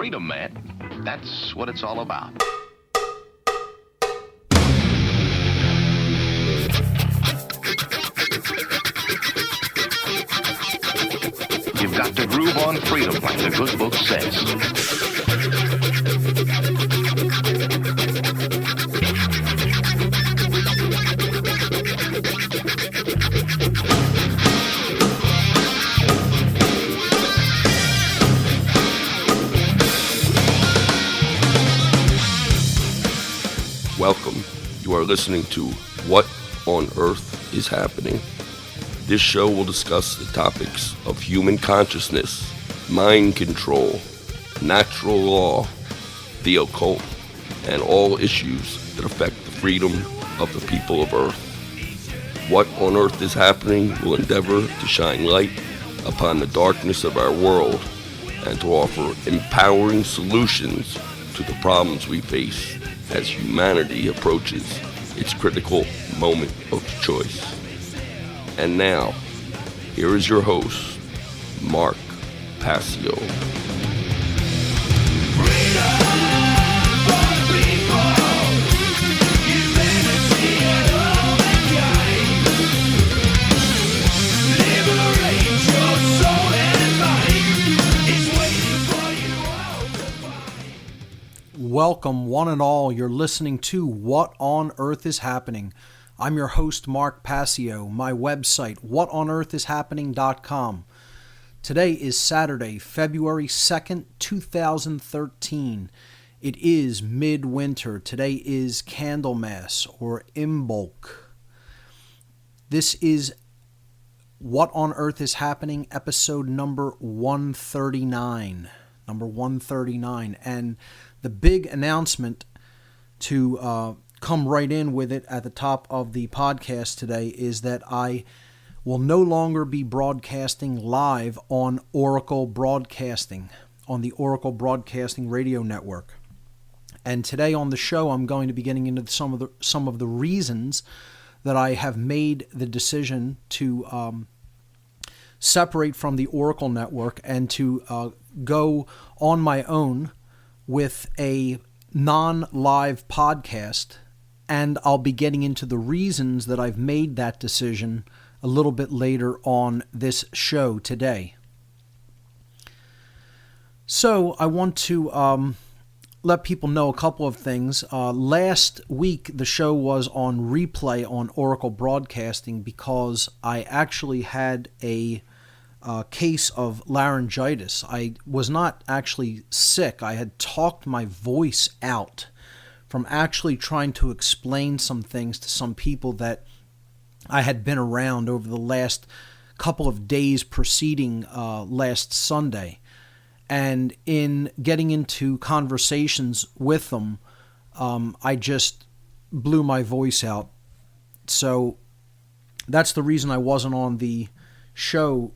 freedom, man. That's what it's all about. You've got to groove on freedom, like the good book says. Welcome. You are listening to What on Earth is Happening. This show will discuss the topics of human consciousness, mind control, natural law, the occult, and all issues that affect the freedom of the people of Earth. What on Earth is Happening will endeavor to shine light upon the darkness of our world and to offer empowering solutions to the problems we face as humanity approaches its critical moment of choice. And now, here is your host, Mark Passio. Welcome, one and all. You're listening to What on Earth is Happening. I'm your host, Mark Passio. My website, whatonearthishappening.com. Today is Saturday, February 2nd, 2013. It is midwinter. Today is Candlemas, or Imbolc. This is What on Earth is Happening, episode number 139. And the big announcement to come right in with it at the top of the podcast today is that I will no longer be broadcasting live on Oracle Broadcasting, on the Oracle Broadcasting Radio Network. And today on the show, I'm going to be getting into some of the reasons that I have made the decision to separate from the Oracle Network and to go on my own with a non-live podcast. And I'll be getting into the reasons that I've made that decision a little bit later on this show today. So I want to let people know a couple of things. Last week, the show was on replay on Oracle Broadcasting because I actually had a case of laryngitis. I was not actually sick. I had talked my voice out from actually trying to explain some things to some people that I had been around over the last couple of days preceding last Sunday. And in getting into conversations with them, I just blew my voice out. So that's the reason I wasn't on the show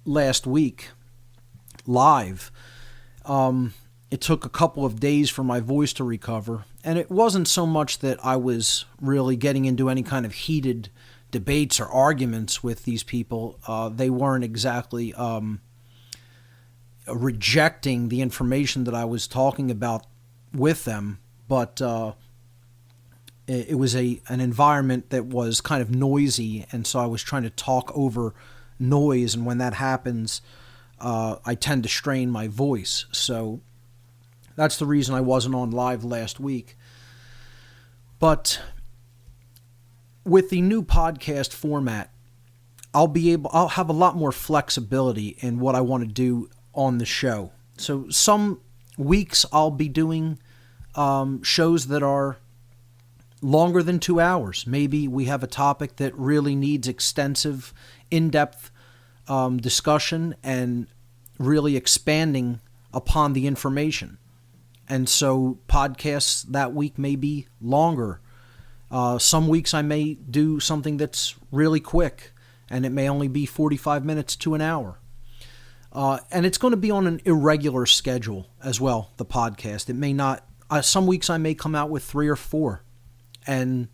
last week live. It took a couple of days for my voice to recover, and it wasn't so much that I was really getting into any kind of heated debates or arguments with these people. They weren't exactly rejecting the information that I was talking about with them, but it was an environment that was kind of noisy, and so I was trying to talk over noise, and when that happens, I tend to strain my voice. So that's the reason I wasn't on live last week. But with the new podcast format, I'll have a lot more flexibility in what I want to do on the show. So some weeks I'll be doing shows that are longer than 2 hours. Maybe we have a topic that really needs extensive, in-depth discussion and really expanding upon the information. And so podcasts that week may be longer. Some weeks I may do something that's really quick, and it may only be 45 minutes to an hour. And it's going to be on an irregular schedule as well, the podcast. It may not, some weeks I may come out with 3 or 4, and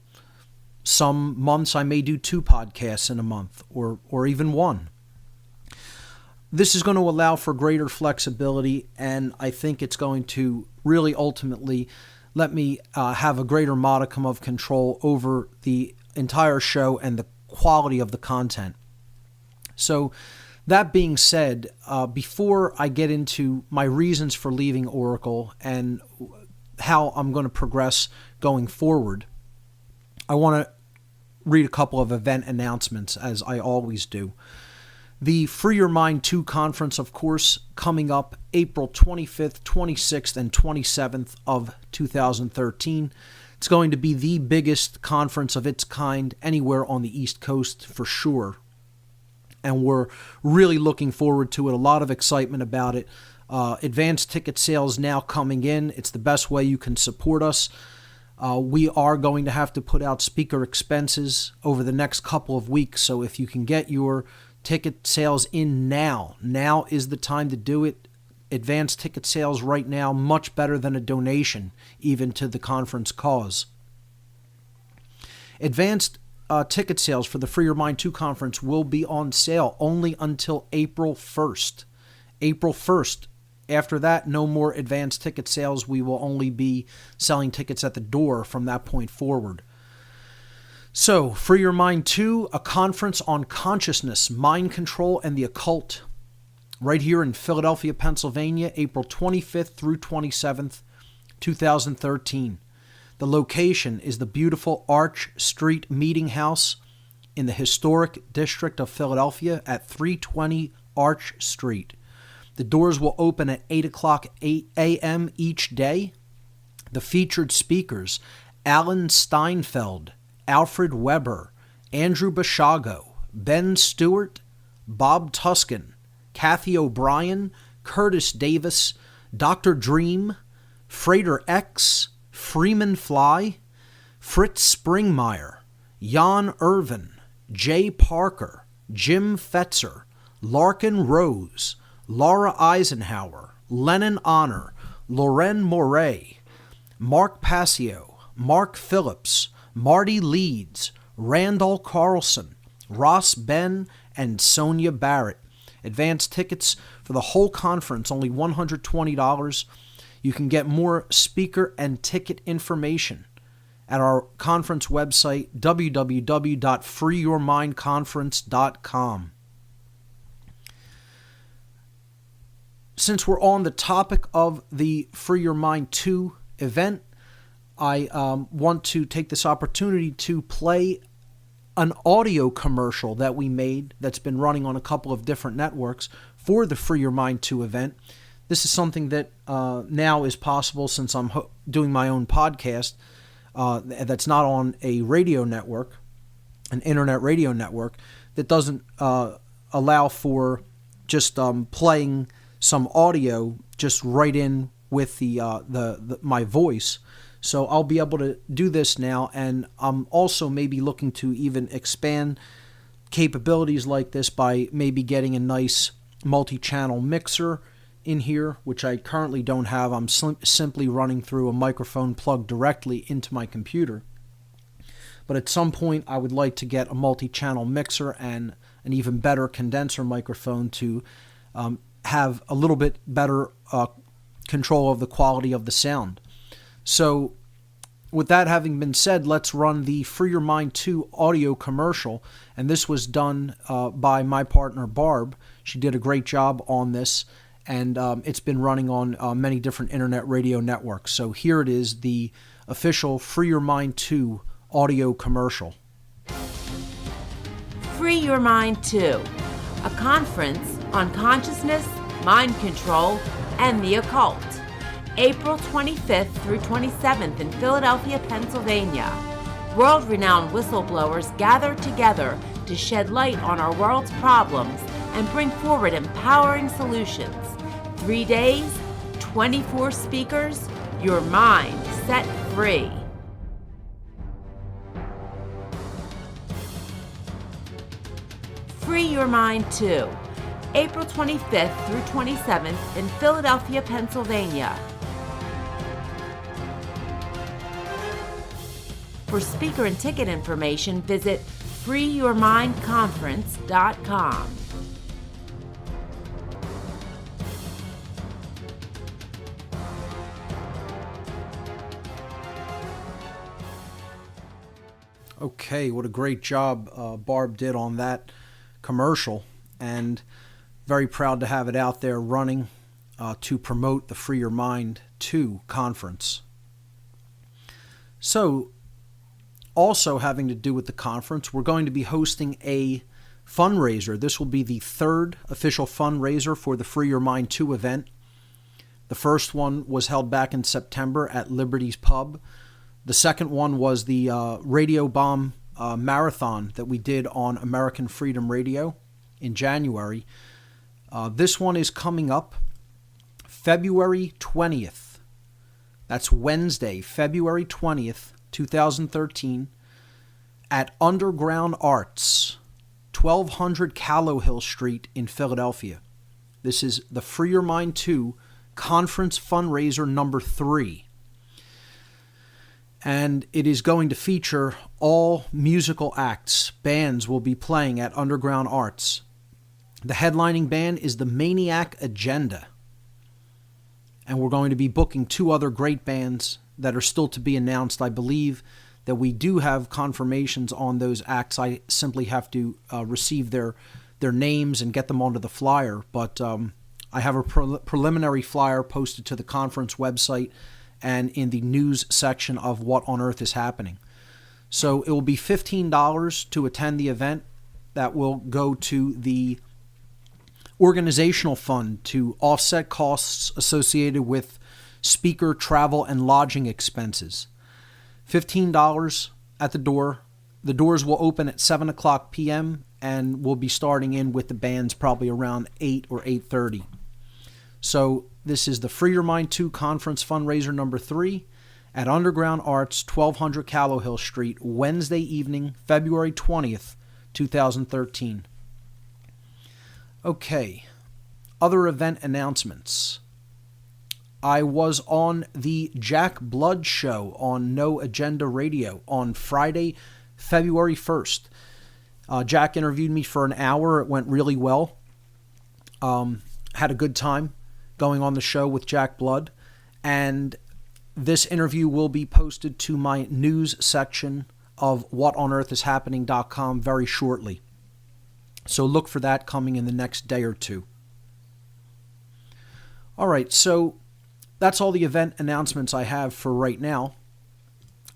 some months I may do 2 podcasts in a month, or even 1. this is going to allow for greater flexibility, and I think it's going to really ultimately let me have a greater modicum of control over the entire show and the quality of the content. So that being said, before I get into my reasons for leaving Oracle and how I'm going to progress going forward, I want to read a couple of event announcements, as I always do. The Free Your Mind 2 conference, of course, coming up April 25th, 26th, and 27th of 2013. It's going to be the biggest conference of its kind anywhere on the East Coast for sure. And we're really looking forward to it. A lot of excitement about it. Advanced ticket sales now coming in. It's the best way you can support us. We are going to have to put out speaker expenses over the next couple of weeks. So if you can get your ticket sales in now is the time to do it. Advanced ticket sales right now, much better than a donation, even to the conference cause. Advanced ticket sales for the Free Your Mind 2 conference will be on sale only until April 1st. April 1st. After that, no more advanced ticket sales. We will only be selling tickets at the door from that point forward. So, Free Your Mind 2, a conference on consciousness, mind control, and the occult, right here in Philadelphia, Pennsylvania, April 25th through 27th, 2013. The location is the beautiful Arch Street Meeting House in the historic district of Philadelphia at 320 Arch Street. The doors will open at 8 o'clock a.m. each day. The featured speakers, Alan Steinfeld, Alfred Weber, Andrew Bashago, Ben Stewart, Bob Tuscan, Kathy O'Brien, Curtis Davis, Dr. Dream, Frater X, Freeman Fly, Fritz Springmeier, Jan Irvin, Jay Parker, Jim Fetzer, Larkin Rose, Laura Eisenhower, Lennon Honor, Loren Moray, Mark Passio, Mark Phillips, Marty Leeds, Randall Carlson, Ross Ben, and Sonia Barrett. Advanced tickets for the whole conference, only $120. You can get more speaker and ticket information at our conference website, www.freeyourmindconference.com. Since we're on the topic of the Free Your Mind 2 event, I want to take this opportunity to play an audio commercial that we made that's been running on a couple of different networks for the Free Your Mind 2 event. This is something that now is possible since I'm doing my own podcast that's not on a radio network, an internet radio network, that doesn't allow for just playing some audio just right in with the my voice. So I'll be able to do this now, and I'm also maybe looking to even expand capabilities like this by maybe getting a nice multi-channel mixer in here, which I currently don't have. I'm simply running through a microphone plugged directly into my computer. But at some point, I would like to get a multi-channel mixer and an even better condenser microphone to have a little bit better control of the quality of the sound. So with that having been said, let's run the Free Your Mind 2 audio commercial. And this was done by my partner, Barb. She did a great job on this. And it's been running on many different internet radio networks. So here it is, the official Free Your Mind 2 audio commercial. Free Your Mind 2, a conference on consciousness, mind control, and the occult. April 25th through 27th in Philadelphia, Pennsylvania. World-renowned whistleblowers gather together to shed light on our world's problems and bring forward empowering solutions. 3 days, 24 speakers, your mind set free. Free Your Mind 2, April 25th through 27th in Philadelphia, Pennsylvania. For speaker and ticket information, visit freeyourmindconference.com. Okay, what a great job Barb did on that commercial, and very proud to have it out there running to promote the Free Your Mind 2 conference. So, also having to do with the conference, we're going to be hosting a fundraiser. This will be the third official fundraiser for the Free Your Mind 2 event. The first one was held back in September at Liberty's Pub. The second one was the Radio Bomb Marathon that we did on American Freedom Radio in January. This one is coming up February 20th. That's Wednesday, February 20th, 2013, at Underground Arts, 1200 Callowhill Street in Philadelphia. This is the Free Your Mind 2 Conference Fundraiser number 3. And it is going to feature all musical acts. Bands will be playing at Underground Arts. The headlining band is the Maniac Agenda. And we're going to be booking 2 other great bands that are still to be announced. I believe that we do have confirmations on those acts. I simply have to receive their names and get them onto the flyer. But I have a preliminary flyer posted to the conference website and in the news section of What on Earth is Happening. So it will be $15 to attend the event. That will go to the organizational fund to offset costs associated with speaker, travel, and lodging expenses. $15 at the door. The doors will open at 7 o'clock p.m. and we'll be starting in with the bands probably around 8 or 8:30. So this is the Free Your Mind 2 Conference Fundraiser number 3 at Underground Arts, 1200 Callowhill Street, Wednesday evening, February 20th, 2013. Okay, other event announcements. I was on the Jack Blood Show on No Agenda Radio on Friday, February 1st. Jack interviewed me for an hour. It went really well. Had a good time going on the show with Jack Blood, and this interview will be posted to my news section of whatonearthishappening.com very shortly. So look for that coming in the next day or two. All right, so that's all the event announcements I have for right now.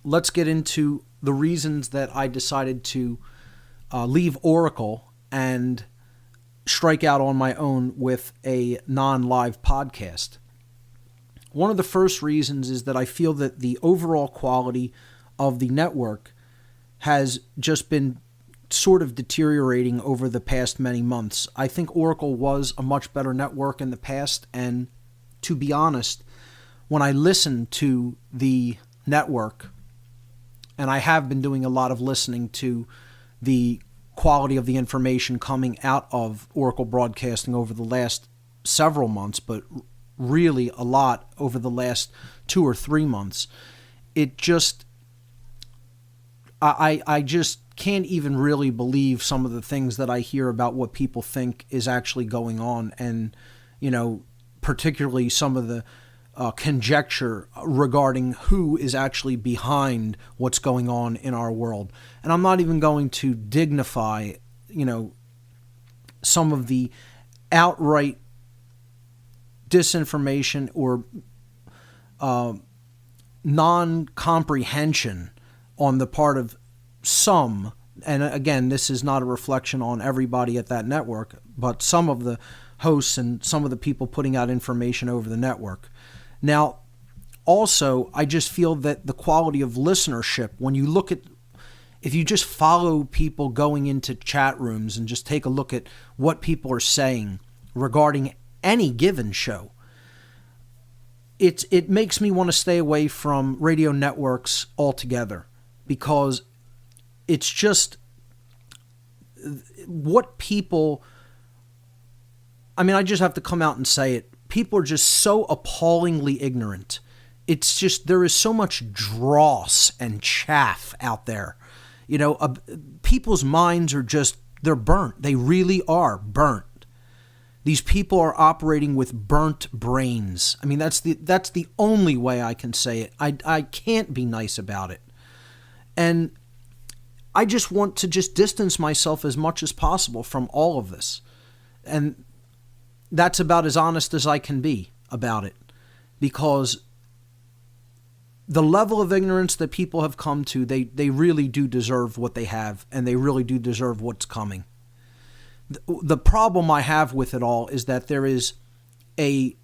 Let's get into the reasons that I decided to leave Oracle and strike out on my own with a non-live podcast. One of the first reasons is that I feel that the overall quality of the network has just been sort of deteriorating over the past many months. I think Oracle was a much better network in the past, and to be honest, when I listen to the network, and I have been doing a lot of listening to the quality of the information coming out of Oracle Broadcasting over the last several months, but really a lot over the last 2 or 3 months, it just, I just can't even really believe some of the things that I hear about what people think is actually going on, and, you know, particularly some of the conjecture regarding who is actually behind what's going on in our world. And I'm not even going to dignify, you know, some of the outright disinformation or non-comprehension on the part of some, and again, this is not a reflection on everybody at that network, but some of the hosts and some of the people putting out information over the network. Now, also, I just feel that the quality of listenership, when you look at, if you just follow people going into chat rooms and just take a look at what people are saying regarding any given show, it makes me want to stay away from radio networks altogether, because it's just what people, I mean, I just have to come out and say it. People are just so appallingly ignorant. It's just, there is so much dross and chaff out there. You know, people's minds are just, they're burnt. They really are burnt. These people are operating with burnt brains. I mean, that's the only way I can say it. I can't be nice about it. And I just want to just distance myself as much as possible from all of this. And that's about as honest as I can be about it, because the level of ignorance that people have come to, they really do deserve what they have, and they really do deserve what's coming. The problem I have with it all is that there is a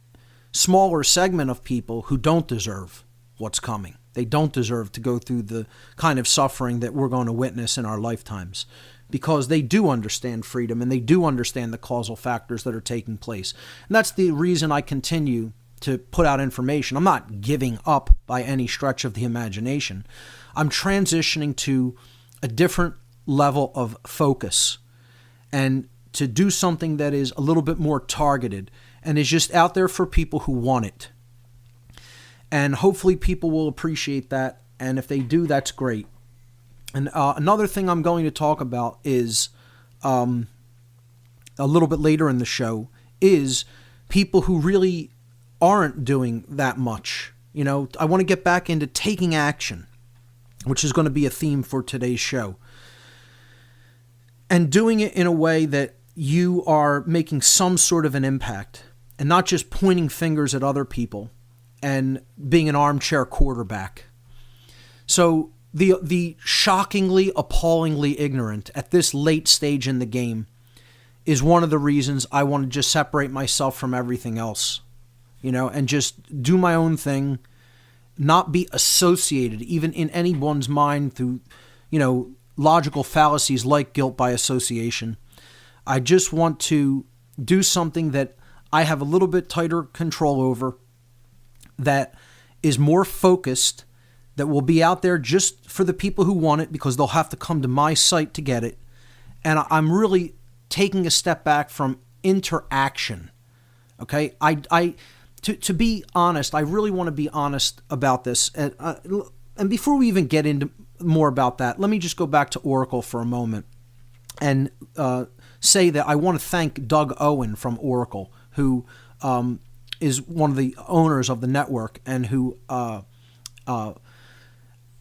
smaller segment of people who don't deserve what's coming. They don't deserve to go through the kind of suffering that we're going to witness in our lifetimes, because they do understand freedom and they do understand the causal factors that are taking place. And that's the reason I continue to put out information. I'm not giving up by any stretch of the imagination. I'm transitioning to a different level of focus and to do something that is a little bit more targeted and is just out there for people who want it. And hopefully people will appreciate that. And if they do, that's great. And another thing I'm going to talk about is a little bit later in the show is people who really aren't doing that much. You know, I want to get back into taking action, which is going to be a theme for today's show. And doing it in a way that you are making some sort of an impact and not just pointing fingers at other people and being an armchair quarterback. So the shockingly, appallingly ignorant at this late stage in the game is one of the reasons I want to just separate myself from everything else, you know, and just do my own thing, not be associated even in anyone's mind through, you know, logical fallacies like guilt by association. I just want to do something that I have a little bit tighter control over, that is more focused, that will be out there just for the people who want it, because they'll have to come to my site to get it. And I'm really taking a step back from interaction. Okay? To be honest, I really want to be honest about this. And before we even get into more about that, let me just go back to Oracle for a moment and say that I want to thank Doug Owen from Oracle, who is one of the owners of the network and who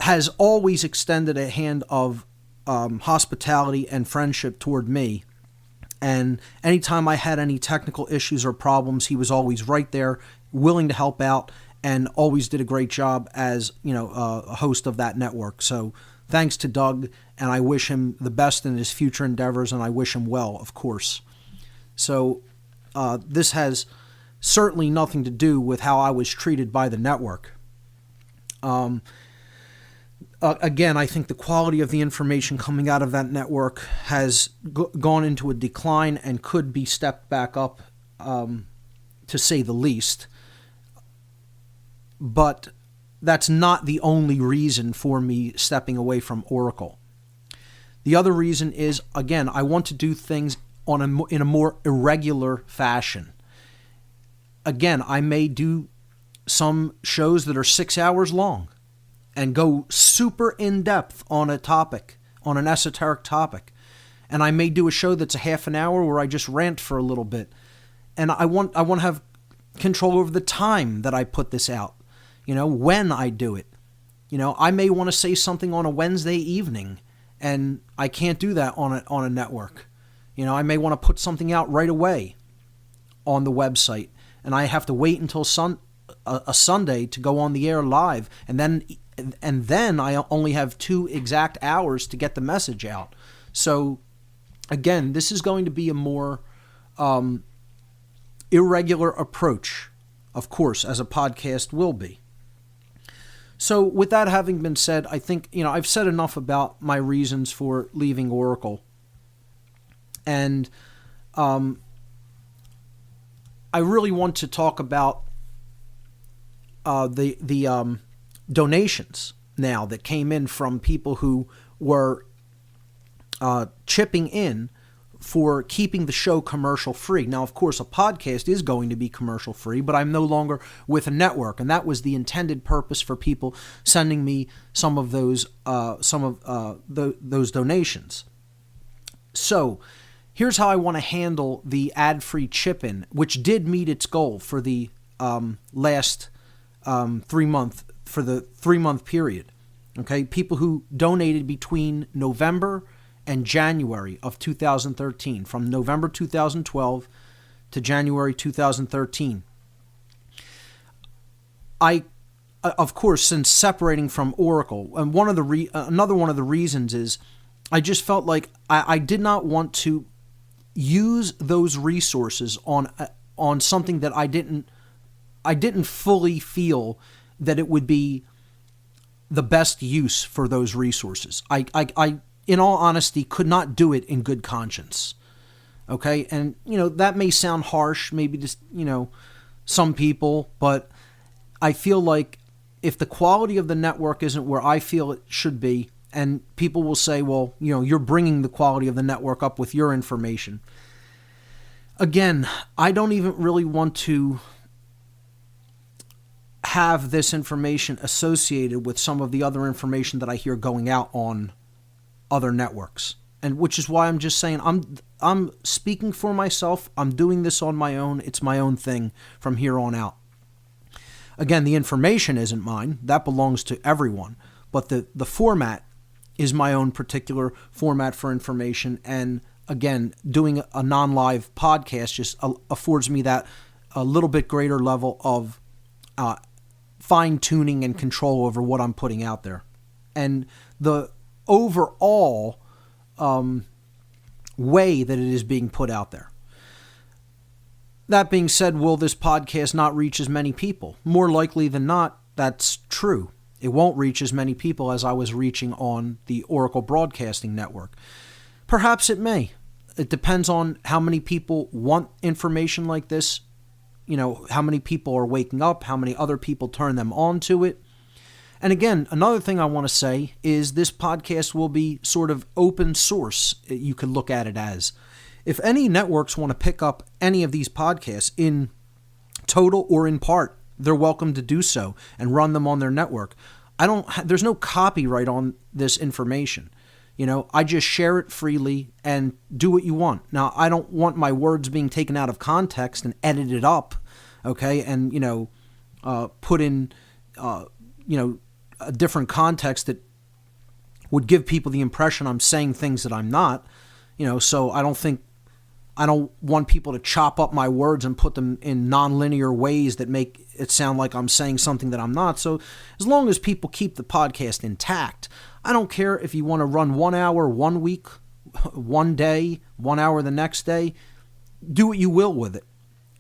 has always extended a hand of hospitality and friendship toward me. And anytime I had any technical issues or problems, he was always right there, willing to help out, and always did a great job as, you know, a host of that network. So thanks to Doug, and I wish him the best in his future endeavors, and I wish him well, of course. So this has certainly nothing to do with how I was treated by the network. Again, I think the quality of the information coming out of that network has gone into a decline and could be stepped back up, to say the least. But that's not the only reason for me stepping away from Oracle. The other reason is, again, I want to do things in a more irregular fashion. Again, I may do some shows that are 6 hours long and go super in-depth on a topic, on an esoteric topic. And I may do a show that's a half an hour where I just rant for a little bit. And I want to have control over the time that I put this out, you know, when I do it. You know, I may want to say something on a Wednesday evening, and I can't do that on a network. You know, I may want to put something out right away on the website, and I have to wait until a Sunday to go on the air live, and then I only have 2 exact hours to get the message out. So, again, this is going to be a more irregular approach, of course, as a podcast will be. So, with that having been said, I think, you know, I've said enough about my reasons for leaving Oracle. And I really want to talk about the donations now that came in from people who were chipping in for keeping the show commercial free. Now, of course, a podcast is going to be commercial free, but I'm no longer with a network, and that was the intended purpose for people sending me some of those donations. So, here's how I want to handle the ad-free chip-in, which did meet its goal for the last 3 month period. Okay, people who donated between November and January of 2013, from November 2012 to January 2013. Of course, since separating from Oracle, and another one of the reasons is I just felt like I did not want to use those resources on something that I didn't fully feel that it would be the best use for those resources. I in all honesty, could not do it in good conscience. Okay, and that may sound harsh, maybe just some people, but I feel like if the quality of the network isn't where I feel it should be, and people will say, well, you're bringing the quality of the network up with your information. Again, I don't even really want to have this information associated with some of the other information that I hear going out on other networks. And which is why I'm just saying I'm speaking for myself. I'm doing this on my own. It's my own thing from here on out. Again, the information isn't mine. That belongs to everyone. But the format is my own particular format for information. And again, doing a non-live podcast just affords me that a little bit greater level of fine-tuning and control over what I'm putting out there. And the overall way that it is being put out there. That being said, will this podcast not reach as many people? More likely than not, that's true. It won't reach as many people as I was reaching on the Oracle Broadcasting Network. Perhaps it may. It depends on how many people want information like this, how many people are waking up, how many other people turn them on to it. And again, another thing I want to say is this podcast will be sort of open source, you could look at it as. If any networks want to pick up any of these podcasts in total or in part, they're welcome to do so and run them on their network. There's no copyright on this information. I just share it freely and do what you want. Now, I don't want my words being taken out of context and edited up, okay, and, put in, a different context that would give people the impression I'm saying things that I'm not, so I don't want people to chop up my words and put them in nonlinear ways that make it sound like I'm saying something that I'm not. So as long as people keep the podcast intact, I don't care if you want to run 1 hour, 1 week, 1 day, 1 hour the next day, do what you will with it.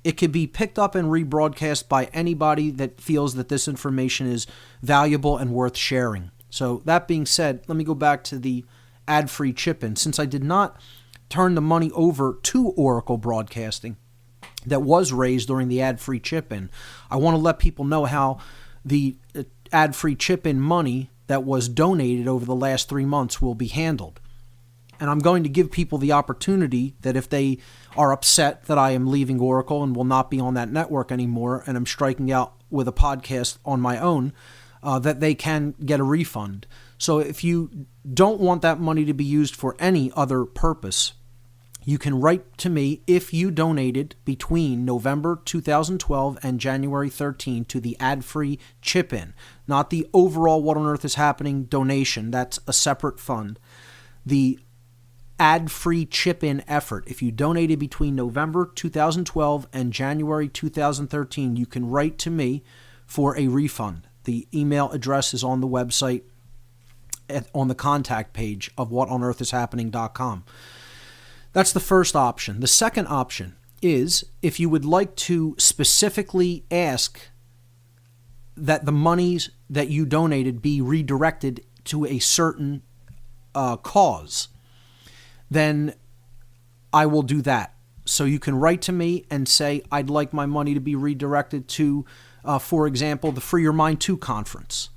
It could be picked up and rebroadcast by anybody that feels that this information is valuable and worth sharing. So that being said, let me go back to the ad-free chip-in. Since I did not turn the money over to Oracle Broadcasting that was raised during the ad-free chip-in, I want to let people know how the ad-free chip-in money that was donated over the last 3 months will be handled. And I'm going to give people the opportunity that if they are upset that I am leaving Oracle and will not be on that network anymore and I'm striking out with a podcast on my own, that they can get a refund. So if you don't want that money to be used for any other purpose, you can write to me if you donated between November 2012 and January 13 to the ad-free chip-in, not the overall What on Earth is Happening donation. That's a separate fund. The ad-free chip-in effort. If you donated between November 2012 and January 2013, you can write to me for a refund. The email address is on the website on the contact page of whatonearthishappening.com. That's the first option. The second option is if you would like to specifically ask that the monies that you donated be redirected to a certain cause, then I will do that. So you can write to me and say, I'd like my money to be redirected to, for example, the Free Your Mind 2 conference.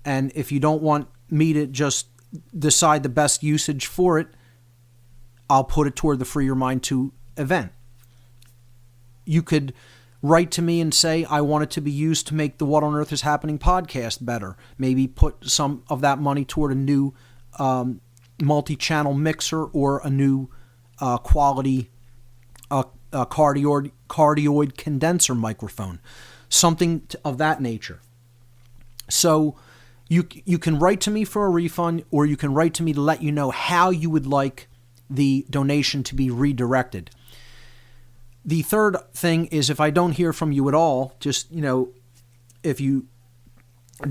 And if you don't want me to just decide the best usage for it, I'll put it toward the Free Your Mind 2 event. You could write to me and say, I want it to be used to make the What on Earth is Happening podcast better. Maybe put some of that money toward a new multi-channel mixer or a new quality cardioid condenser microphone, something of that nature. So you can write to me for a refund, or you can write to me to let you know how you would like the donation to be redirected. The third thing is, if I don't hear from you at all, just, if you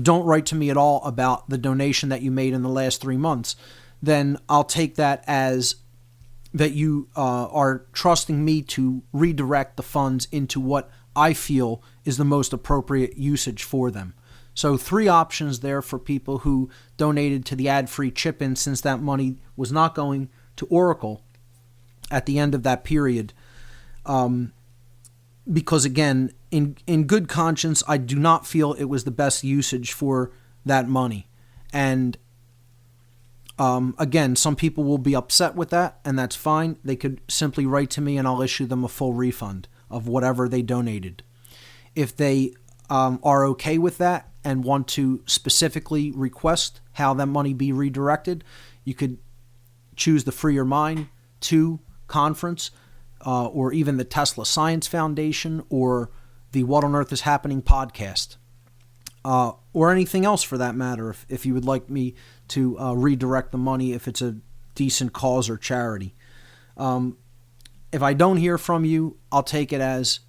don't write to me at all about the donation that you made in the last 3 months, then I'll take that as that you are trusting me to redirect the funds into what I feel is the most appropriate usage for them. So 3 options there for people who donated to the ad-free chip-in, since that money was not going to Oracle at the end of that period. Because again, in good conscience, I do not feel it was the best usage for that money. And again, some people will be upset with that, and that's fine. They could simply write to me and I'll issue them a full refund of whatever they donated. If they are okay with that and want to specifically request how that money be redirected, you could choose the Free Your Mind 2 conference, or even the Tesla Science Foundation, or the What on Earth is Happening podcast, or anything else for that matter, if you would like me to redirect the money if it's a decent cause or charity. If I don't hear from you, I'll take it as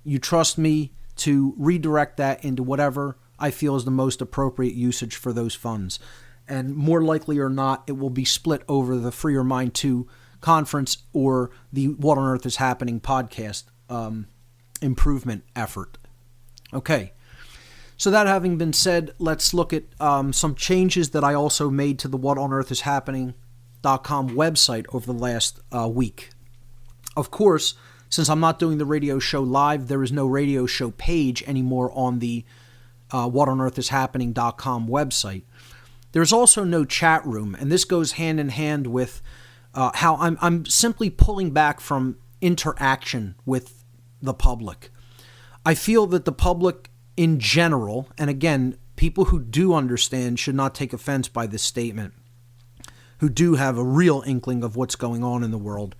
you trust me to redirect that into whatever I feel is the most appropriate usage for those funds. And more likely or not, it will be split over the Free Your Mind 2 conference or the What on Earth is Happening podcast improvement effort. Okay. So that having been said, let's look at some changes that I also made to the whatonearthishappening.com website over the last week. Of course, since I'm not doing the radio show live, there is no radio show page anymore on the whatonearthishappening.com website. There's also no chat room, and this goes hand in hand with how I'm simply pulling back from interaction with the public. I feel that the public in general, and again, people who do understand should not take offense by this statement, who do have a real inkling of what's going on in the world.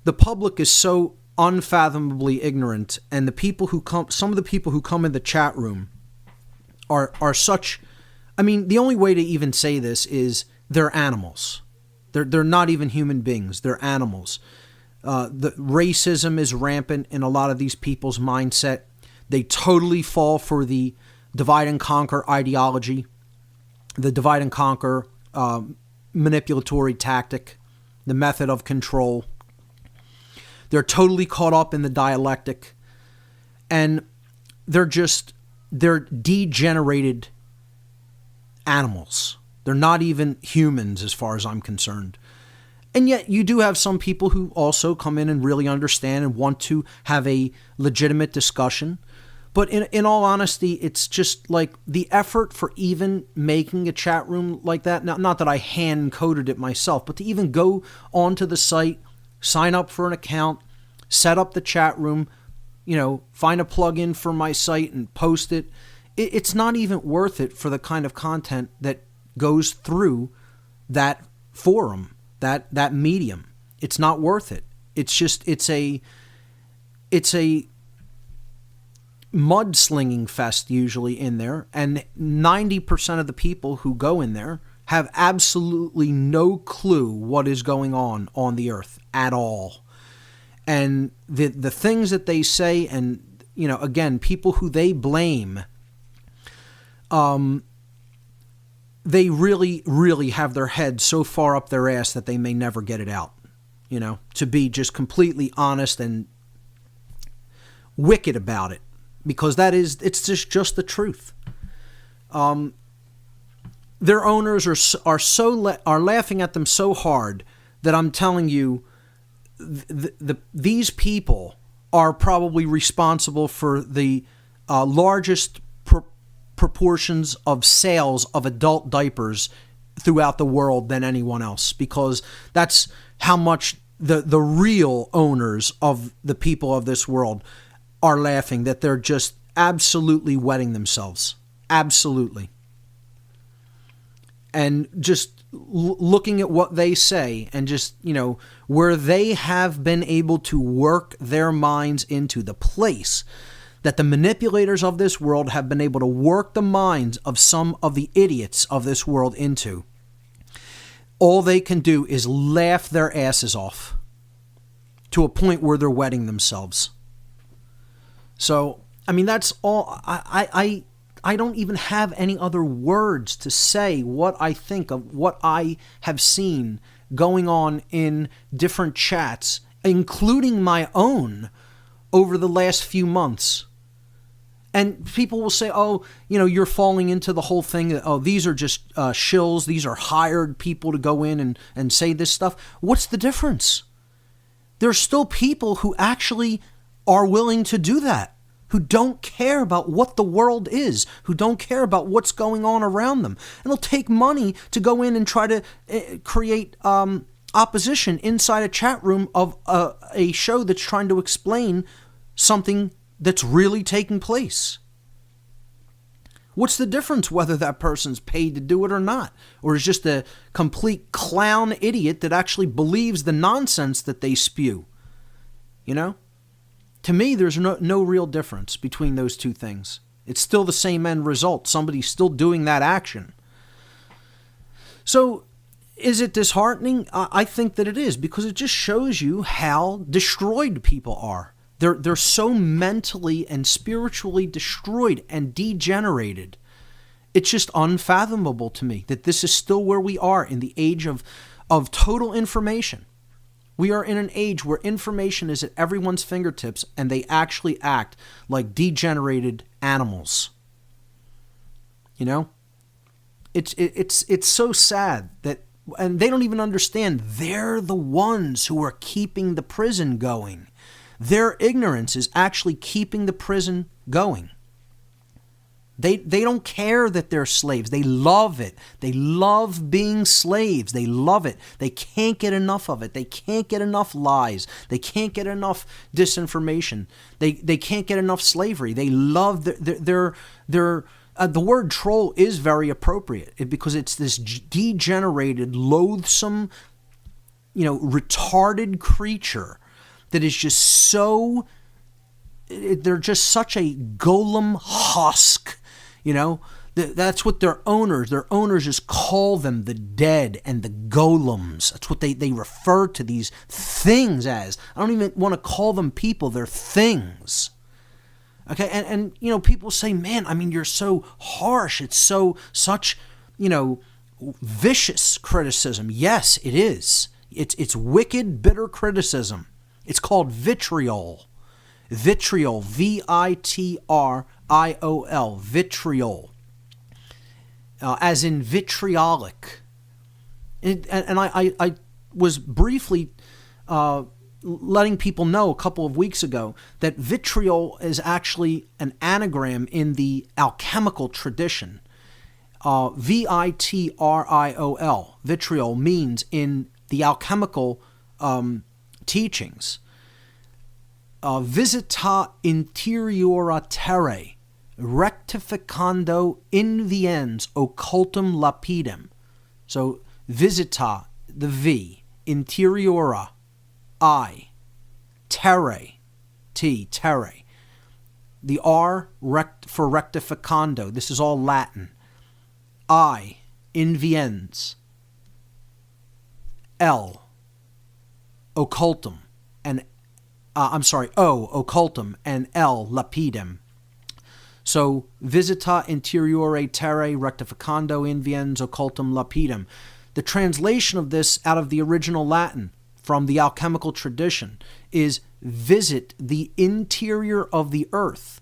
The public is so unfathomably ignorant, and the people who come, some of the people who come in the chat room are such, I mean, the only way to even say this is they're animals. They're not even human beings. They're animals. The racism is rampant in a lot of these people's mindset. They totally fall for the divide and conquer ideology, the divide and conquer manipulatory tactic, the method of control. They're totally caught up in the dialectic, and they're degenerated animals. They're not even humans as far as I'm concerned. And yet you do have some people who also come in and really understand and want to have a legitimate discussion. But in all honesty, it's just like the effort for even making a chat room like that, not that I hand-coded it myself, but to even go onto the site, sign up for an account, set up the chat room, find a plugin for my site and post it. It's not even worth it for the kind of content that goes through that forum, that medium. It's not worth it. It's just, it's a mudslinging fest usually in there, and 90% of the people who go in there have absolutely no clue what is going on the earth at all. And the things that they say, and again, people who they blame, they really, really have their head so far up their ass that they may never get it out, to be just completely honest and wicked about it, because it's just the truth. Their owners are laughing at them so hard that I'm telling you, these people are probably responsible for the largest proportions of sales of adult diapers throughout the world than anyone else, because that's how much the real owners of the people of this world are laughing, that they're just absolutely wetting themselves. Absolutely. And just looking at what they say, and just, where they have been able to work their minds into the place that the manipulators of this world have been able to work the minds of some of the idiots of this world into, all they can do is laugh their asses off to a point where they're wetting themselves. So, I mean, that's all. I don't even have any other words to say what I think of what I have seen going on in different chats, including my own, over the last few months. And people will say, oh, you're falling into the whole thing. Oh, these are just shills. These are hired people to go in and say this stuff. What's the difference? There's still people who actually are willing to do that, who don't care about what the world is, who don't care about what's going on around them. And they'll take money to go in and try to create opposition inside a chat room of a show that's trying to explain something that's really taking place. What's the difference whether that person's paid to do it or not? Or is just a complete clown idiot that actually believes the nonsense that they spew? To me, there's no real difference between those two things. It's still the same end result. Somebody's still doing that action. So, is it disheartening? I think that it is, because it just shows you how destroyed people are. They're so mentally and spiritually destroyed and degenerated. It's just unfathomable to me that this is still where we are in the age of total information. We are in an age where information is at everyone's fingertips and they actually act like degenerated animals. It's so sad that, and they don't even understand they're the ones who are keeping the prison going. Their ignorance is actually keeping the prison going. They don't care that they're slaves. They love it. They love being slaves. They love it. They can't get enough of it. They can't get enough lies. They can't get enough disinformation. They can't get enough slavery. They love the word troll is very appropriate because it's this degenerated, loathsome, retarded creature that is just so, they're just such a golem husk, That's what their owners just call them, the dead and the golems. That's what they refer to these things as. I don't even want to call them people, they're things. Okay, and people say, man, you're so harsh. It's such vicious criticism. Yes, it is. It's wicked, bitter criticism. It's called vitriol. Vitriol, V.I.T.R.I.O.L, vitriol, as in vitriolic. And I was briefly letting people know a couple of weeks ago that vitriol is actually an anagram in the alchemical tradition. V.I.T.R.I.O.L, vitriol, means in the alchemical teachings, Visita interiora terrae, rectificando inviens occultum lapidem. So visita, the V, interiora, I, terrae, T, terrae. The R for rectificando, this is all Latin. I, inviens. L, occultum, and O, occultum, and L, lapidem. So, visita interiore terrae rectificando inviens occultum lapidem. The translation of this out of the original Latin from the alchemical tradition is visit the interior of the earth,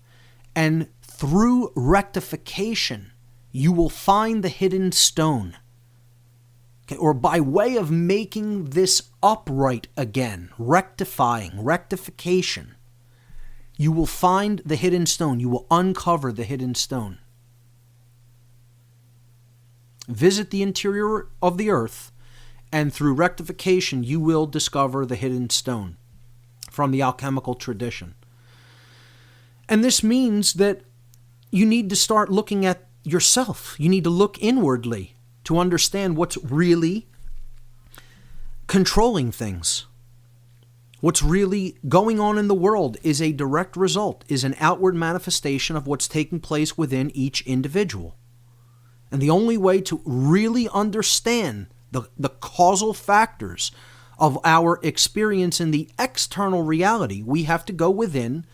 and through rectification you will find the hidden stone. Okay, or by way of making this upright again, rectification, you will find the hidden stone. You will uncover the hidden stone. Visit the interior of the earth, and through rectification you will discover the hidden stone, from the alchemical tradition. And this means that you need to start looking at yourself. You need to look inwardly to understand what's really controlling things. What's really going on in the world is a direct result, is an outward manifestation of what's taking place within each individual. And the only way to really understand the causal factors of our experience in the external reality, we have to go within,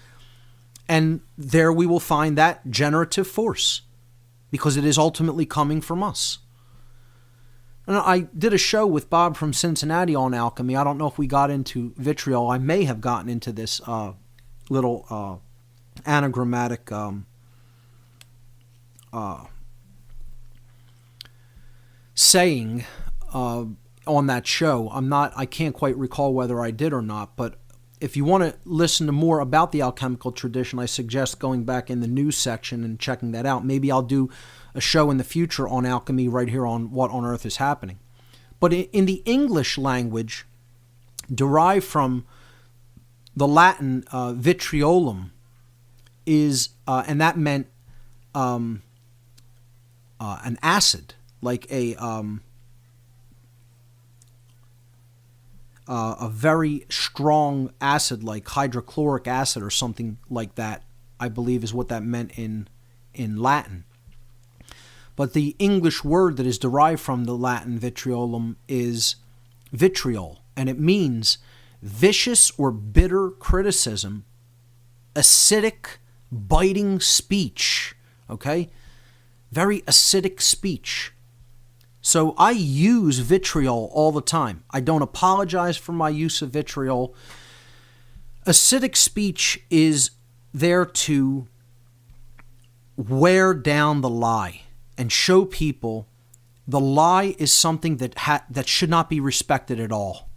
and there we will find that generative force, because it is ultimately coming from us. And I did a show with Bob from Cincinnati on alchemy. I don't know if we got into vitriol. I may have gotten into this little anagrammatic saying on that show. I can't quite recall whether I did or not, but if you want to listen to more about the alchemical tradition, I suggest going back in the news section and checking that out. Maybe I'll do a show in the future on alchemy right here on What on Earth is Happening. But in the English language, derived from the Latin vitriolum, is and that meant an acid, like a very strong acid, like hydrochloric acid or something like that, I believe is what that meant in Latin. But the English word that is derived from the Latin vitriolum is vitriol, and it means vicious or bitter criticism, acidic, biting speech, okay? Very acidic speech. So I use vitriol all the time. I don't apologize for my use of vitriol. Acidic speech is there to wear down the lie and show people the lie is something that should not be respected at all.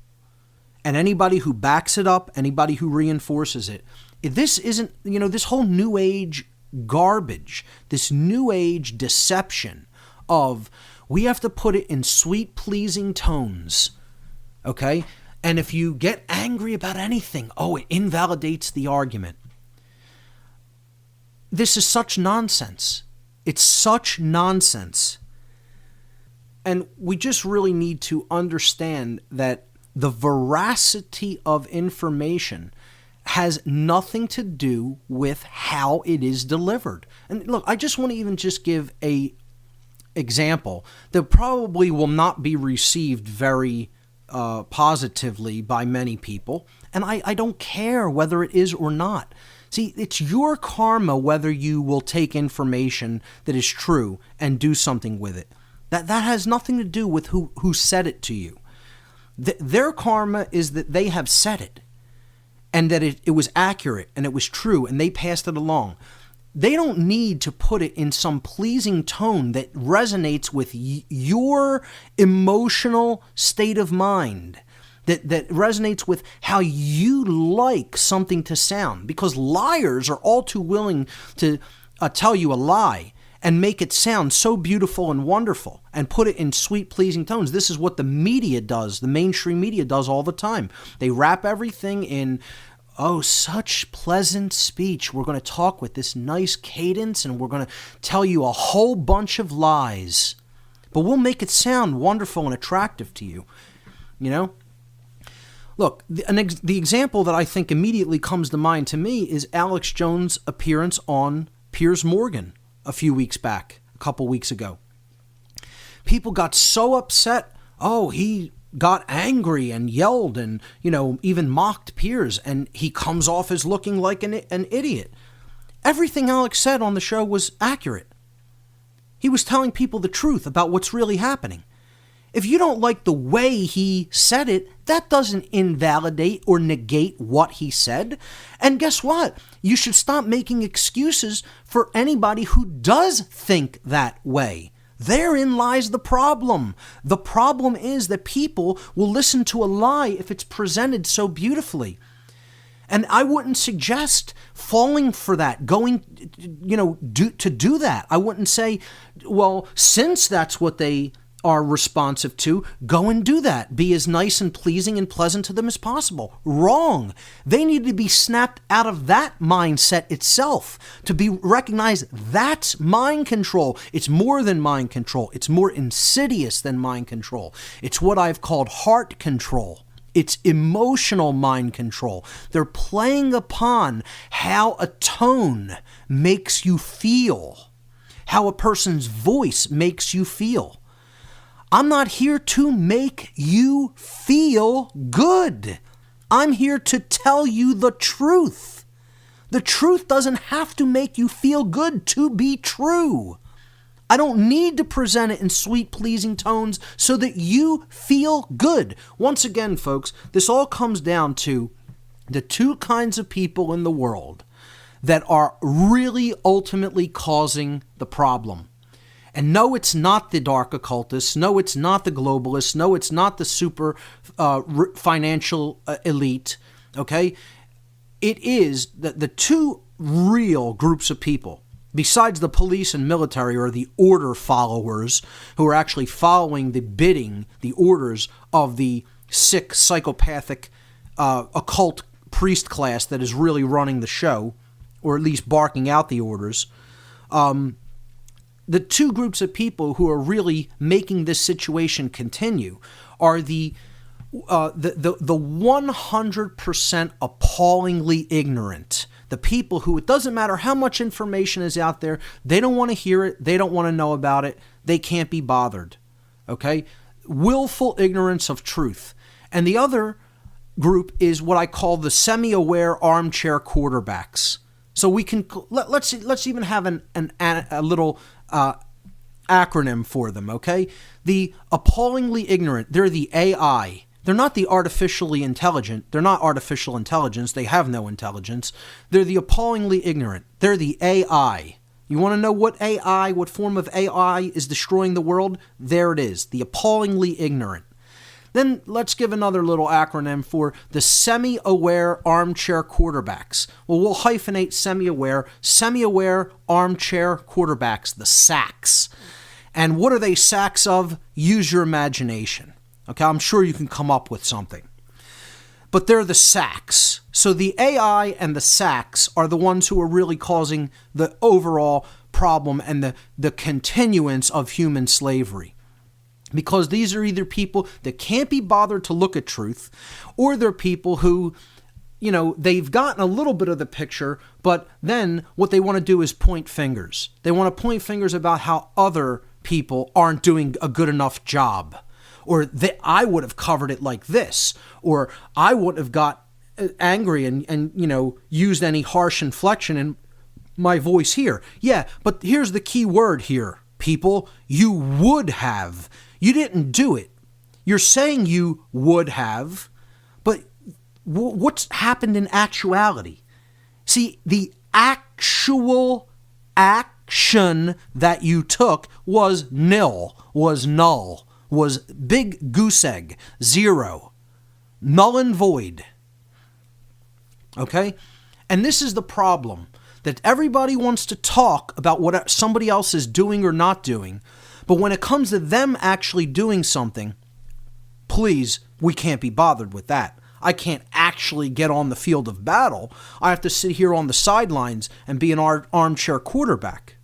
And anybody who backs it up, anybody who reinforces it, this isn't, this whole New Age garbage, this New Age deception of we have to put it in sweet, pleasing tones, okay? And if you get angry about anything, it invalidates the argument. This is such nonsense. It's such nonsense. And we just really need to understand that the veracity of information has nothing to do with how it is delivered. And look, I just want to even just give a example that probably will not be received very positively by many people. And I don't care whether it is or not. See, it's your karma whether you will take information that is true and do something with it. That has nothing to do with who said it to you. Their karma is that they have said it, and that it was accurate and it was true, and they passed it along. They don't need to put it in some pleasing tone that resonates with your emotional state of mind, that resonates with how you like something to sound. Because liars are all too willing to tell you a lie and make it sound so beautiful and wonderful and put it in sweet, pleasing tones. This is what the media does, the mainstream media does all the time. They wrap everything in, such pleasant speech. We're going to talk with this nice cadence and we're going to tell you a whole bunch of lies. But we'll make it sound wonderful and attractive to you. Look, the example that I think immediately comes to mind to me is Alex Jones' appearance on Piers Morgan a few weeks back, a couple weeks ago. People got so upset. He got angry and yelled and, even mocked Piers, and he comes off as looking like an idiot. Everything Alex said on the show was accurate. He was telling people the truth about what's really happening. If you don't like the way he said it, that doesn't invalidate or negate what he said. And guess what? You should stop making excuses for anybody who does think that way. Therein lies the problem. The problem is that people will listen to a lie if it's presented so beautifully. And I wouldn't suggest falling for that, going, to do that. I wouldn't say, well, since that's what they are responsive to, go and do that. Be as nice and pleasing and pleasant to them as possible. Wrong. They need to be snapped out of that mindset itself to be recognized. That's mind control. It's more than mind control. It's more insidious than mind control. It's what I've called heart control. It's emotional mind control. They're playing upon how a tone makes you feel, how a person's voice makes you feel. I'm not here to make you feel good. I'm here to tell you the truth. The truth doesn't have to make you feel good to be true. I don't need to present it in sweet, pleasing tones so that you feel good. Once again, folks, this all comes down to the two kinds of people in the world that are really ultimately causing the problem. And no, it's not the dark occultists. No, it's not the globalists. No, it's not the super financial elite. Okay? It is the two real groups of people, besides the police and military, or the order followers who are actually following the bidding, the orders of the sick, psychopathic, occult priest class that is really running the show, or at least barking out the orders. The two groups of people who are really making this situation continue are the 100% appallingly ignorant. The people who, it doesn't matter how much information is out there, they don't want to hear it, they don't want to know about it, they can't be bothered. Okay? Willful ignorance of truth. And the other group is what I call the semi-aware armchair quarterbacks. So we can, let's even have a little acronym for them, okay? The appallingly ignorant, they're the AI. They're not the artificially intelligent. They're not artificial intelligence. They have no intelligence. They're the appallingly ignorant. They're the AI. You want to know what AI, what form of AI is destroying the world? There it is, the appallingly ignorant. Then let's give another little acronym for the semi-aware armchair quarterbacks. Well, we'll hyphenate semi-aware armchair quarterbacks, the SACs. And what are they SACs of? Use your imagination. Okay, I'm sure you can come up with something. But they're the SACs. So the AI and the SACs are the ones who are really causing the overall problem and the continuance of human slavery. Because these are either people that can't be bothered to look at truth, or they're people who, they've gotten a little bit of the picture, but then what they want to do is point fingers. They want to point fingers about how other people aren't doing a good enough job. Or I would have covered it like this. Or I wouldn't have got angry and used any harsh inflection in my voice here. Yeah, but here's the key word here, people. You would have. You didn't do it. You're saying you would have, but what's happened in actuality? See, the actual action that you took was nil, was null, was big goose egg, zero, null and void. Okay? And this is the problem, that everybody wants to talk about what somebody else is doing or not doing. But when it comes to them actually doing something, please, we can't be bothered with that. I can't actually get on the field of battle. I have to sit here on the sidelines and be an armchair quarterback.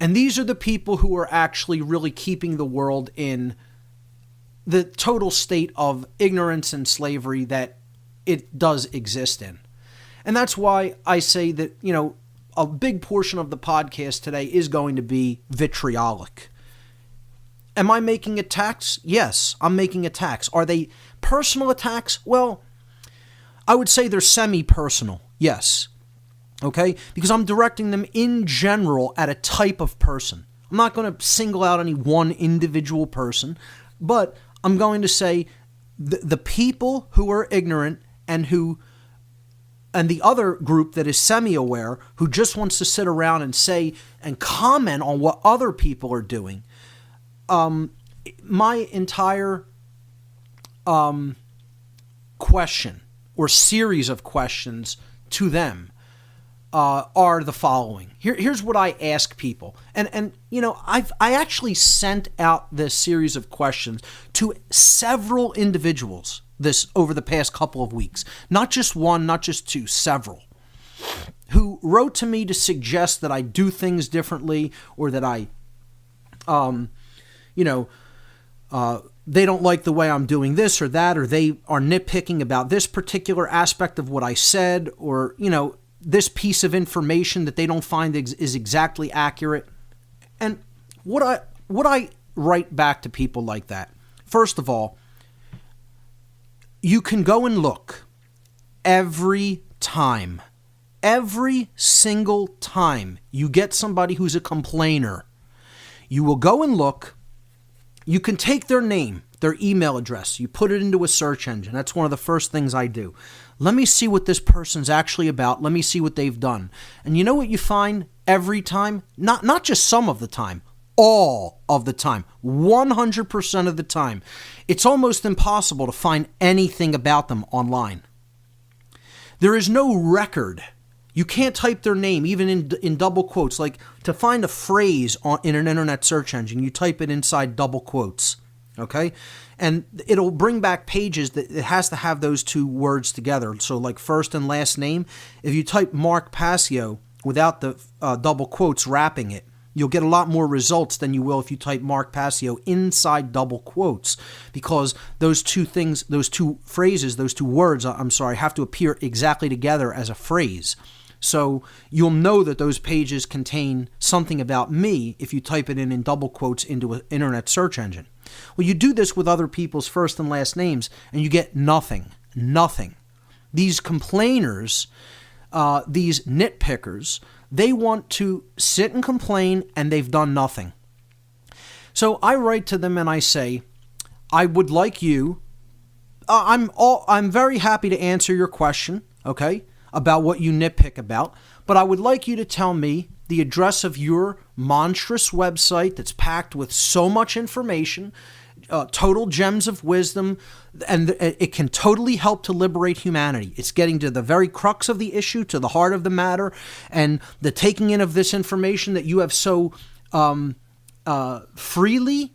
And these are the people who are actually really keeping the world in the total state of ignorance and slavery that it does exist in. And that's why I say that, a big portion of the podcast today is going to be vitriolic. Am I making attacks? Yes, I'm making attacks. Are they personal attacks? Well, I would say they're semi-personal, yes. Okay? Because I'm directing them in general at a type of person. I'm not going to single out any one individual person, but I'm going to say the people who are ignorant and the other group that is semi-aware, who just wants to sit around and say and comment on what other people are doing. My entire question or series of questions to them are the following. Here's what I ask people. And I actually sent out this series of questions to several individuals over the past couple of weeks. Not just one, not just two, several. Who wrote to me to suggest that I do things differently, or that I they don't like the way I'm doing this or that, or they are nitpicking about this particular aspect of what I said, or, this piece of information that they don't find is exactly accurate. And what I write back to people like that, first of all, you can go and look every single time you get somebody who's a complainer. You will go and look. You can take their name, their email address, you put it into a search engine. That's one of the first things I do. Let me see what this person's actually about. Let me see what they've done. And you know what you find every time? Not just some of the time, all of the time, 100% of the time. It's almost impossible to find anything about them online. There is no record. You can't type their name, even in double quotes. Like, to find a phrase in an internet search engine, you type it inside double quotes, okay? And it'll bring back pages that it has to have those two words together. So, like, first and last name. If you type Mark Passio without the double quotes wrapping it, you'll get a lot more results than you will if you type Mark Passio inside double quotes, because those two things, those two phrases, those two words, have to appear exactly together as a phrase. So you'll know that those pages contain something about me if you type it in double quotes into an internet search engine. Well, you do this with other people's first and last names, and you get nothing. These complainers, these nitpickers, they want to sit and complain, and they've done nothing. So I write to them and I say, I would like you, I'm very happy to answer your question, okay, about what you nitpick about, but I would like you to tell me the address of your monstrous website that's packed with so much information, total gems of wisdom, and it can totally help to liberate humanity. It's getting to the very crux of the issue, to the heart of the matter, and the taking in of this information that you have so freely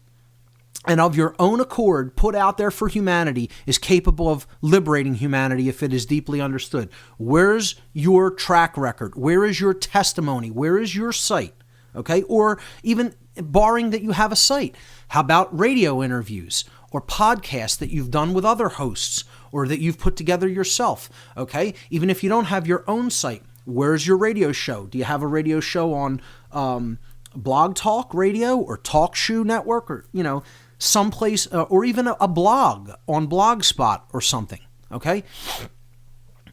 and of your own accord put out there for humanity is capable of liberating humanity if it is deeply understood. Where's your track record? Where is your testimony? Where is your site? Okay? Or even barring that you have a site, how about radio interviews or podcasts that you've done with other hosts or that you've put together yourself? Okay? Even if you don't have your own site, where's your radio show? Do you have a radio show on Blog Talk Radio or TalkShoe Network, or, someplace, or even a blog on Blogspot or something, okay?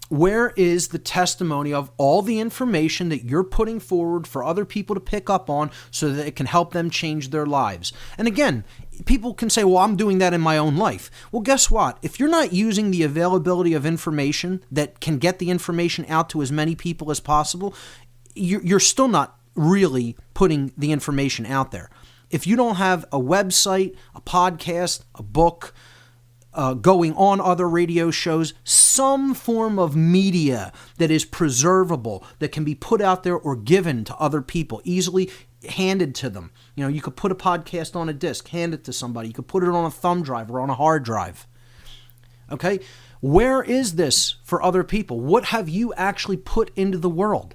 Where is the testimony of all the information that you're putting forward for other people to pick up on so that it can help them change their lives? And again, people can say, well, I'm doing that in my own life. Well, guess what? If you're not using the availability of information that can get the information out to as many people as possible, you're still not really putting the information out there. If you don't have a website, a podcast, a book, going on other radio shows, some form of media that is preservable, that can be put out there or given to other people, easily handed to them. You could put a podcast on a disc, hand it to somebody. You could put it on a thumb drive or on a hard drive. Okay? Where is this for other people? What have you actually put into the world?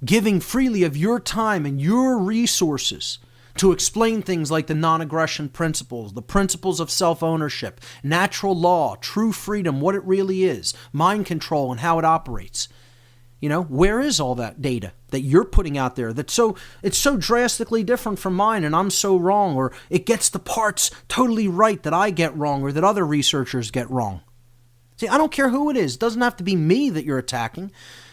Giving freely of your time and your resources to explain things like the non-aggression principles, the principles of self-ownership, natural law, true freedom, what it really is, mind control and how it operates. Where is all that data that you're putting out there it's so drastically different from mine, and I'm so wrong, or it gets the parts totally right that I get wrong or that other researchers get wrong? See, I don't care who it is. It doesn't have to be me that you're attacking.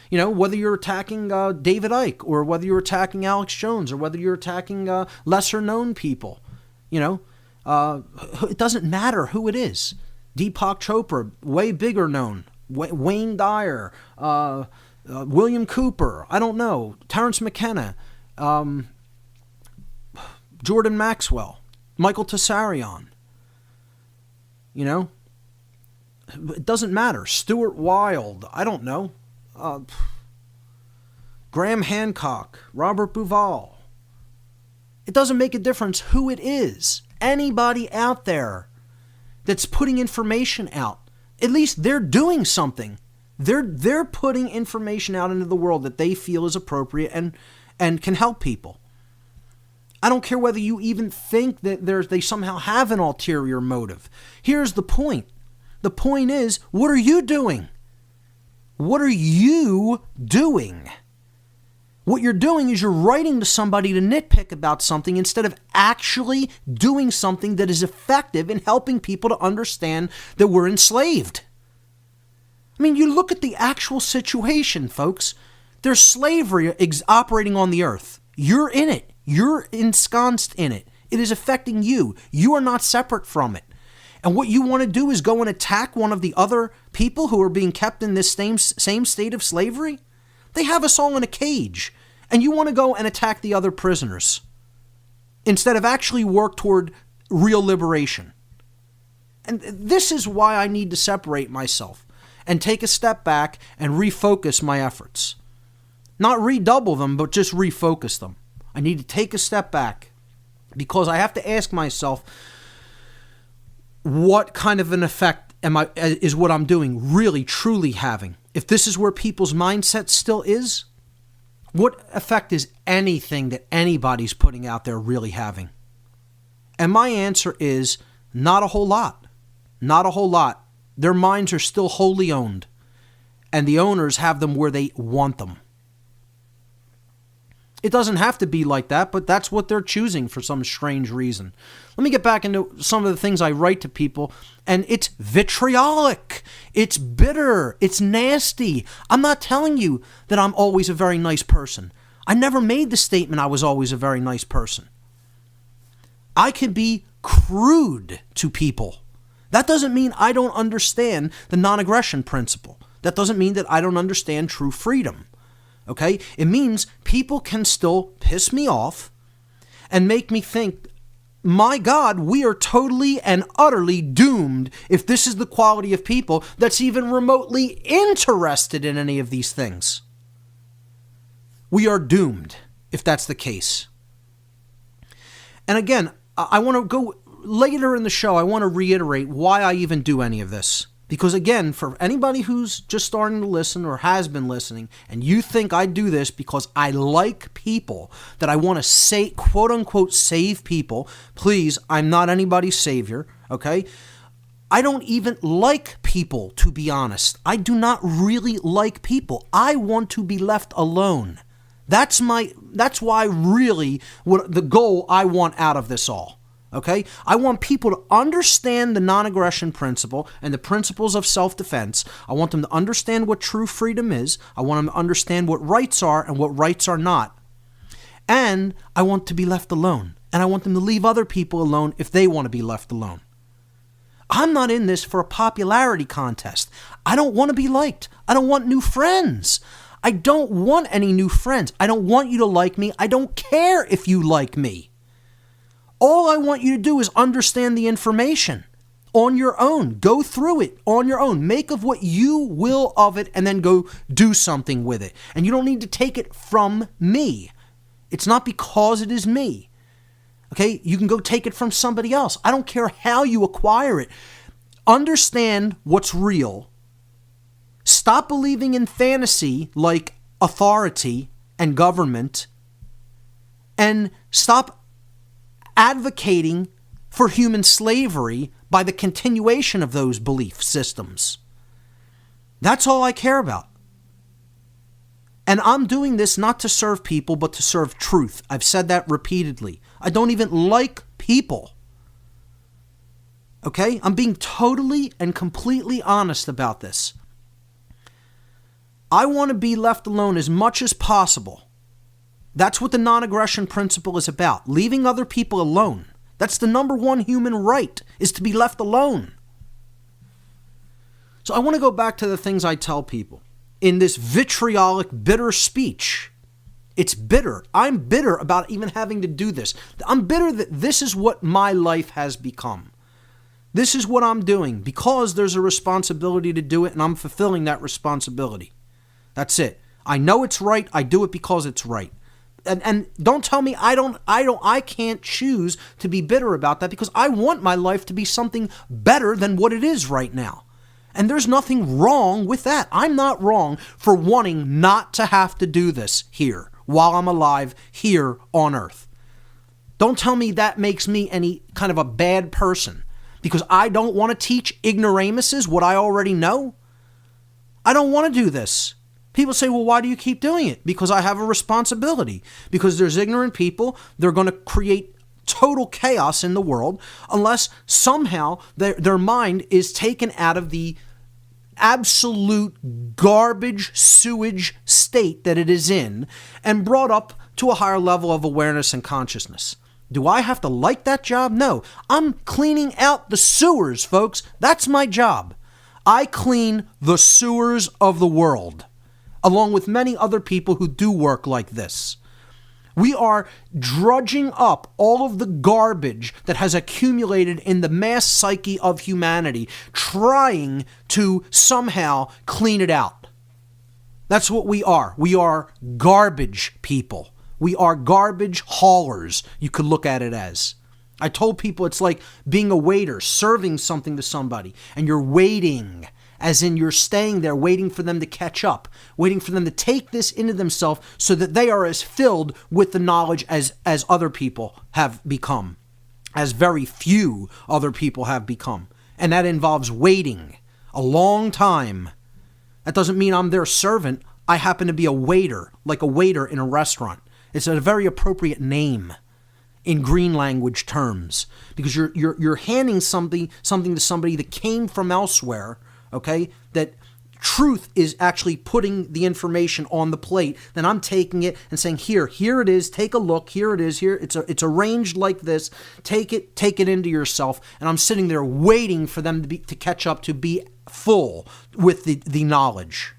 Whether you're attacking David Icke, or whether you're attacking Alex Jones, or whether you're attacking lesser-known people. It doesn't matter who it is. Deepak Chopra, way bigger known. Wayne Dyer, William Cooper, I don't know. Terrence McKenna, Jordan Maxwell, Michael Tessarion. It doesn't matter. Stuart Wilde, I don't know. Graham Hancock, Robert Bauval. It doesn't make a difference who it is. Anybody out there that's putting information out, at least they're doing something. They're putting information out into the world that they feel is appropriate and can help people. I don't care whether you even think that they somehow have an ulterior motive. Here's the point. The point is, what are you doing? What are you doing? What you're doing is you're writing to somebody to nitpick about something instead of actually doing something that is effective in helping people to understand that we're enslaved. I mean, you look at the actual situation, folks. There's slavery operating on the earth. You're in it. You're ensconced in it. It is affecting you. You are not separate from it. And what you want to do is go and attack one of the other people who are being kept in this same state of slavery? They have us all in a cage. And you want to go and attack the other prisoners instead of actually work toward real liberation. And this is why I need to separate myself and take a step back and refocus my efforts. Not redouble them, but just refocus them. I need to take a step back because I have to ask myself, what kind of an effect is what I'm doing really, truly having? If this is where people's mindset still is, what effect is anything that anybody's putting out there really having? And my answer is not a whole lot. Not a whole lot. Their minds are still wholly owned, and the owners have them where they want them. It doesn't have to be like that, but that's what they're choosing for some strange reason. Let me get back into some of the things I write to people, and it's vitriolic. It's bitter. It's nasty. I'm not telling you that I'm always a very nice person. I never made the statement I was always a very nice person. I can be crude to people. That doesn't mean I don't understand the non-aggression principle. That doesn't mean that I don't understand true freedom. Okay? It means people can still piss me off and make me think, my God, we are totally and utterly doomed if this is the quality of people that's even remotely interested in any of these things. We are doomed if that's the case. And again, I want to go later in the show, I want to reiterate why I even do any of this. Because again, for anybody who's just starting to listen or has been listening, and you think I do this because I like people, that I want to say, quote unquote, save people, please, I'm not anybody's savior, okay? I don't even like people, to be honest. I do not really like people. I want to be left alone. That's why really what the goal I want out of this all. Okay? I want people to understand the non-aggression principle and the principles of self-defense. I want them to understand what true freedom is. I want them to understand what rights are and what rights are not. And I want to be left alone. And I want them to leave other people alone if they want to be left alone. I'm not in this for a popularity contest. I don't want to be liked. I don't want new friends. I don't want any new friends. I don't want you to like me. I don't care if you like me. All I want you to do is understand the information on your own. Go through it on your own. Make of what you will of it and then go do something with it. And you don't need to take it from me. It's not because it is me. Okay? You can go take it from somebody else. I don't care how you acquire it. Understand what's real. Stop believing in fantasy like authority and government. And stop advocating for human slavery by the continuation of those belief systems. That's all I care about. And I'm doing this not to serve people, but to serve truth. I've said that repeatedly. I don't even like people. Okay? I'm being totally and completely honest about this. I want to be left alone as much as possible. That's what the non-aggression principle is about. Leaving other people alone. That's the number one human right, is to be left alone. So I want to go back to the things I tell people. In this vitriolic, bitter speech. It's bitter. I'm bitter about even having to do this. I'm bitter that this is what my life has become. This is what I'm doing because there's a responsibility to do it and I'm fulfilling that responsibility. That's it. I know it's right. I do it because it's right. And don't tell me I can't choose to be bitter about that because I want my life to be something better than what it is right now. And there's nothing wrong with that. I'm not wrong for wanting not to have to do this here while I'm alive here on earth. Don't tell me that makes me any kind of a bad person because I don't want to teach ignoramuses what I already know. I don't want to do this. People say, well, why do you keep doing it? Because I have a responsibility. Because there's ignorant people. They're going to create total chaos in the world unless somehow their mind is taken out of the absolute garbage sewage state that it is in and brought up to a higher level of awareness and consciousness. Do I have to like that job? No. I'm cleaning out the sewers, folks. That's my job. I clean the sewers of the world, along with many other people who do work like this. We are drudging up all of the garbage that has accumulated in the mass psyche of humanity, trying to somehow clean it out. That's what we are. We are garbage people. We are garbage haulers, you could look at it as. I told people it's like being a waiter, serving something to somebody, and you're waiting, as in you're staying there waiting for them to catch up, waiting for them to take this into themselves so that they are as filled with the knowledge as other people have become, as very few other people have become. And that involves waiting a long time. That doesn't mean I'm their servant. I happen to be a waiter, like a waiter in a restaurant. It's a very appropriate name in green language terms because you're handing something to somebody that came from elsewhere, okay? That truth is actually putting the information on the plate. Then I'm taking it and saying, here it is. Take a look. Here it is. Here it's arranged like this. Take it into yourself. And I'm sitting there waiting for them to catch up, to be full with the knowledge.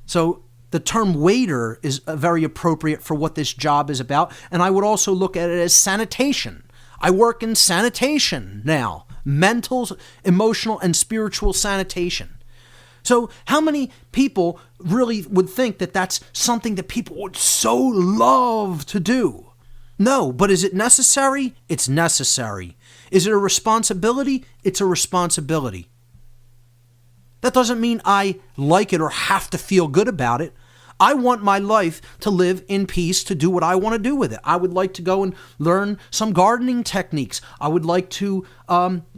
So the term waiter is very appropriate for what this job is about. And I would also look at it as sanitation. I work in sanitation now. Mental, emotional, and spiritual sanitation. So how many people really would think that that's something that people would so love to do? No, but is it necessary? It's necessary. Is it a responsibility? It's a responsibility. That doesn't mean I like it or have to feel good about it. I want my life to live in peace, to do what I want to do with it. I would like to go and learn some gardening techniques. I would like to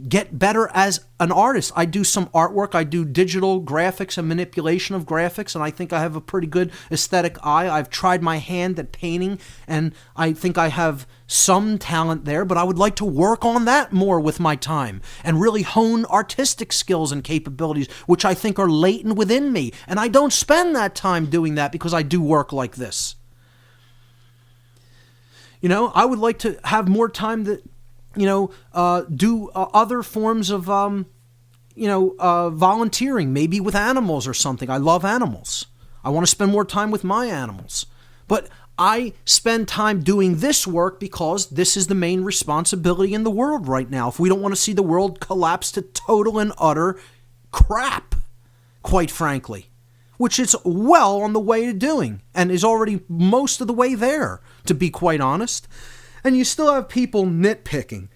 get better as an artist. I do some artwork. I do digital graphics and manipulation of graphics, and I think I have a pretty good aesthetic eye. I've tried my hand at painting, and I think I have some talent there, but I would like to work on that more with my time and really hone artistic skills and capabilities, which I think are latent within me. And I don't spend that time doing that because I do work like this. You know, I would like to have more time to, do other forms of, volunteering, maybe with animals or something. I love animals. I want to spend more time with my animals. But I spend time doing this work because this is the main responsibility in the world right now. If we don't want to see the world collapse to total and utter crap, quite frankly, which it's well on the way to doing and is already most of the way there, to be quite honest. And you still have people nitpicking.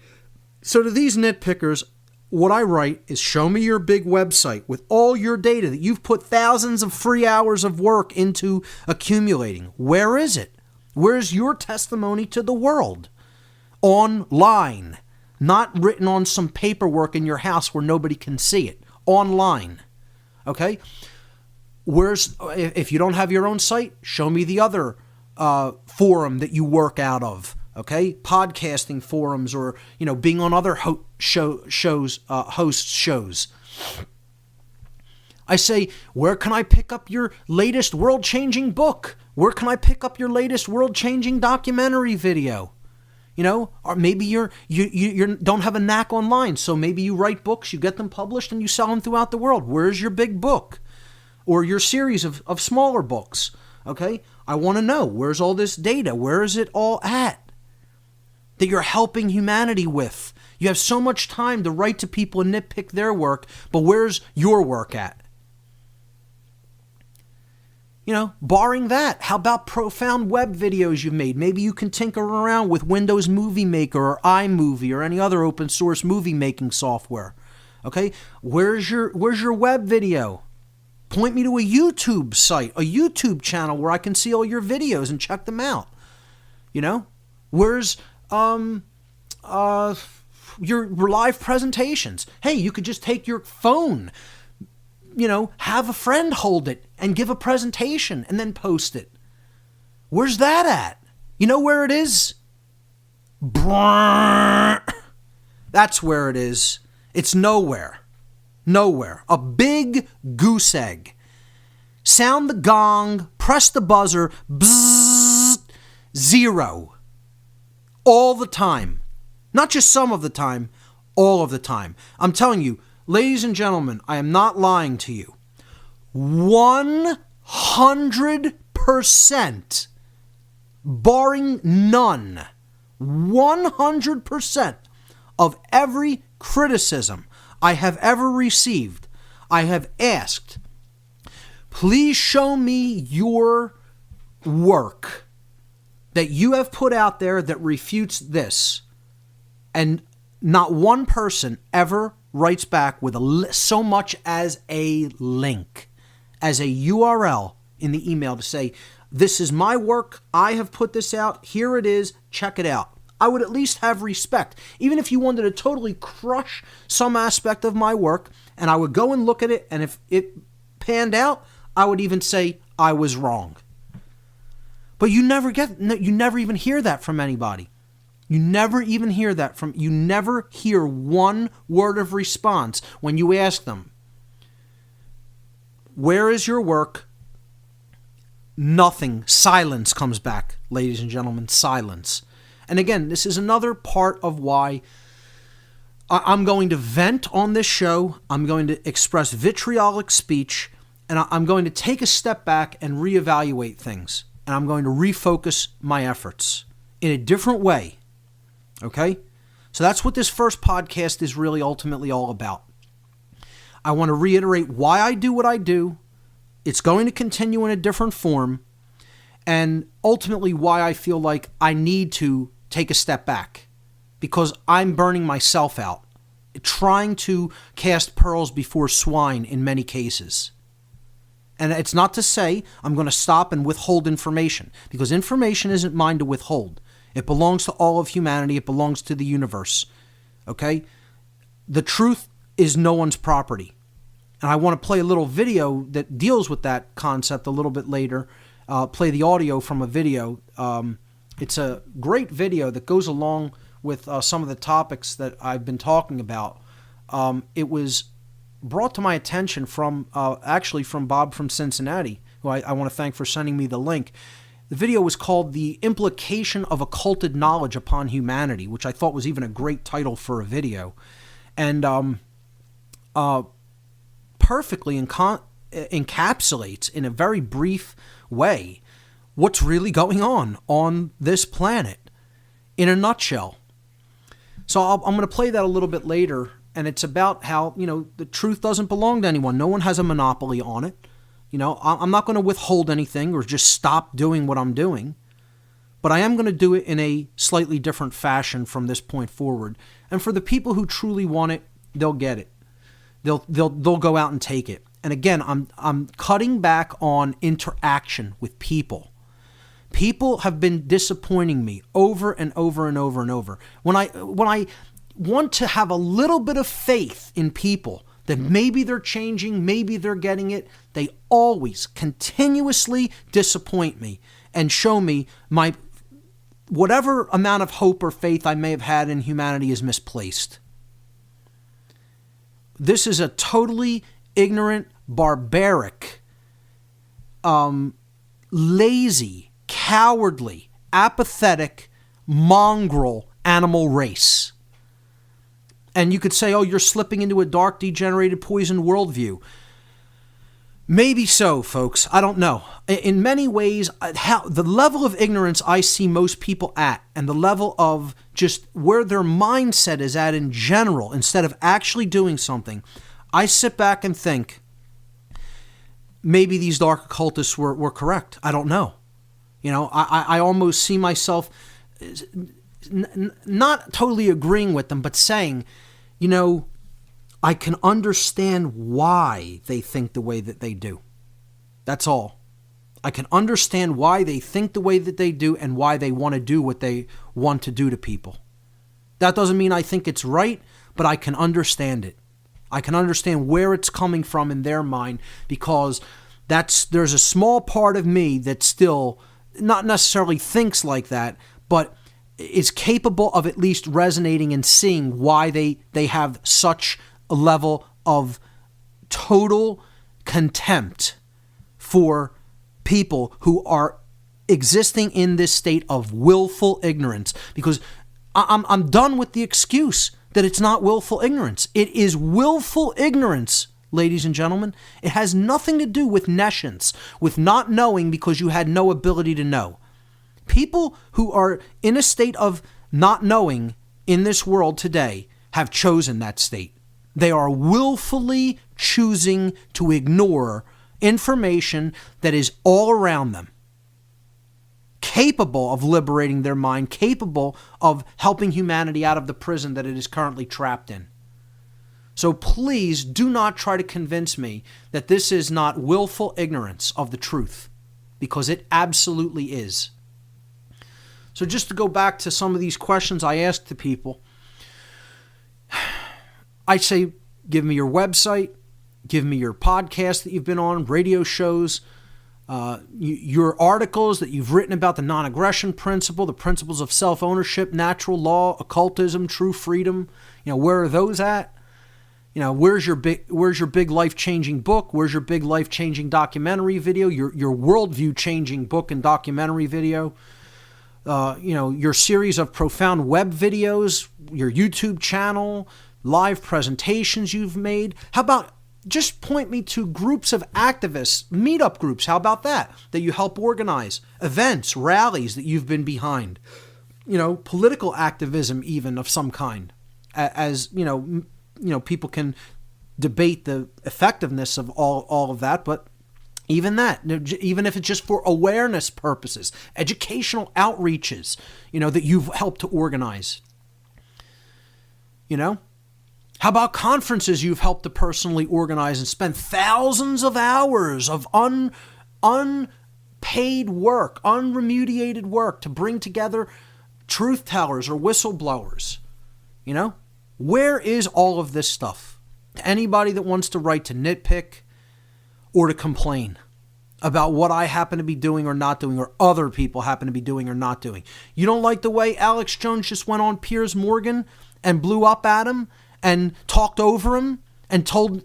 So to these nitpickers, what I write is, show me your big website with all your data that you've put thousands of free hours of work into accumulating. Where is it? Where's your testimony to the world? Online, not written on some paperwork in your house where nobody can see it. Online, okay? If you don't have your own site, show me the other forum that you work out of. Okay, podcasting forums, or being on other host shows. I say, where can I pick up your latest world-changing book? Where can I pick up your latest world-changing documentary video? Or maybe you don't have a knack online, so maybe you write books, you get them published, and you sell them throughout the world. Where's your big book, or your series of smaller books? Okay, I want to know, where's all this data? Where is it all at that you're helping humanity with? You have so much time to write to people and nitpick their work, but where's your work at? Barring that, how about profound web videos you've made? Maybe you can tinker around with Windows Movie Maker or iMovie or any other open source movie making software. Okay, where's your web video? Point me to a YouTube site, a YouTube channel where I can see all your videos and check them out. Where's your live presentations? Hey, you could just take your phone, have a friend hold it and give a presentation and then post it. Where's that at? You know where it is? That's where it is. It's nowhere. Nowhere. A big goose egg. Sound the gong, press the buzzer, bzzz, zero. All the time. Not just some of the time, all of the time. I'm telling you, ladies and gentlemen, I am not lying to you. 100%, barring none, 100% of every criticism I have ever received, I have asked, please show me your work that you have put out there that refutes this. And not one person ever writes back with so much as a link, as a URL in the email to say, this is my work, I have put this out, here it is, check it out. I would at least have respect. Even if you wanted to totally crush some aspect of my work, and I would go and look at it, and if it panned out, I would even say I was wrong. But you never even hear that from anybody. You never hear one word of response when you ask them, where is your work? Nothing. Silence comes back, ladies and gentlemen, silence. And again, this is another part of why I'm going to vent on this show. I'm going to express vitriolic speech, and I'm going to take a step back and reevaluate things. And I'm going to refocus my efforts in a different way. Okay? So that's what this first podcast is really ultimately all about. I want to reiterate why I do what I do. It's going to continue in a different form. And ultimately why I feel like I need to take a step back. Because I'm burning myself out. Trying to cast pearls before swine in many cases. And it's not to say I'm going to stop and withhold information. Because information isn't mine to withhold. It belongs to all of humanity. It belongs to the universe. Okay? The truth is no one's property. And I want to play a little video that deals with that concept a little bit later. Play the audio from a video. It's a great video that goes along with some of the topics that I've been talking about. It was brought to my attention from Bob from Cincinnati, who I want to thank for sending me the link. The video was called The Implication of Occulted Knowledge Upon Humanity, which I thought was even a great title for a video. And perfectly encapsulates in a very brief way what's really going on this planet in a nutshell. So I'm going to play that a little bit later, and it's about how, the truth doesn't belong to anyone. No one has a monopoly on it. I'm not going to withhold anything or just stop doing what I'm doing, but I am going to do it in a slightly different fashion from this point forward. And for the people who truly want it, they'll get it. They'll go out and take it. And again, I'm cutting back on interaction with people. People have been disappointing me over and over and over and over. When I want to have a little bit of faith in people that maybe they're changing, maybe they're getting it, they always continuously disappoint me and show me my whatever amount of hope or faith I may have had in humanity is misplaced. This is a totally ignorant, barbaric, lazy, cowardly, apathetic, mongrel animal race. And you could say, oh, you're slipping into a dark, degenerated, poisoned worldview. Maybe so, folks. I don't know. In many ways, the level of ignorance I see most people at, and the level of just where their mindset is at in general, instead of actually doing something, I sit back and think, maybe these dark occultists were correct. I don't know. I almost see myself not totally agreeing with them, but saying, I can understand why they think the way that they do. That's all. I can understand why they think the way that they do and why they want to do what they want to do to people. That doesn't mean I think it's right, but I can understand it. I can understand where it's coming from in their mind, because there's a small part of me that still not necessarily thinks like that, but is capable of at least resonating and seeing why they have such a level of total contempt for people who are existing in this state of willful ignorance. Because I'm done with the excuse that it's not willful ignorance. It is willful ignorance, ladies and gentlemen. It has nothing to do with nescience, with not knowing because you had no ability to know. People who are in a state of not knowing in this world today have chosen that state. They are willfully choosing to ignore information that is all around them, capable of liberating their mind, capable of helping humanity out of the prison that it is currently trapped in. So please do not try to convince me that this is not willful ignorance of the truth, because it absolutely is. So just to go back to some of these questions I asked the people, I say, give me your website, give me your podcast that you've been on, radio shows, your articles that you've written about the non-aggression principle, the principles of self-ownership, natural law, occultism, true freedom. Where are those at? Where's your big life-changing book? Where's your big life-changing documentary video? Your worldview-changing book and documentary video? Your series of profound web videos, your YouTube channel, live presentations you've made. How about just point me to groups of activists, meetup groups? How about that you help organize? Events, rallies that you've been behind. Political activism even of some kind. As people can debate the effectiveness of all of that, but even that, even if it's just for awareness purposes, educational outreaches, that you've helped to organize. How about conferences you've helped to personally organize and spend thousands of hours of unpaid work, unremunerated work to bring together truth tellers or whistleblowers? Where is all of this stuff? To anybody that wants to write to nitpick or to complain about what I happen to be doing or not doing, or other people happen to be doing or not doing. You don't like the way Alex Jones just went on Piers Morgan and blew up at him and talked over him and told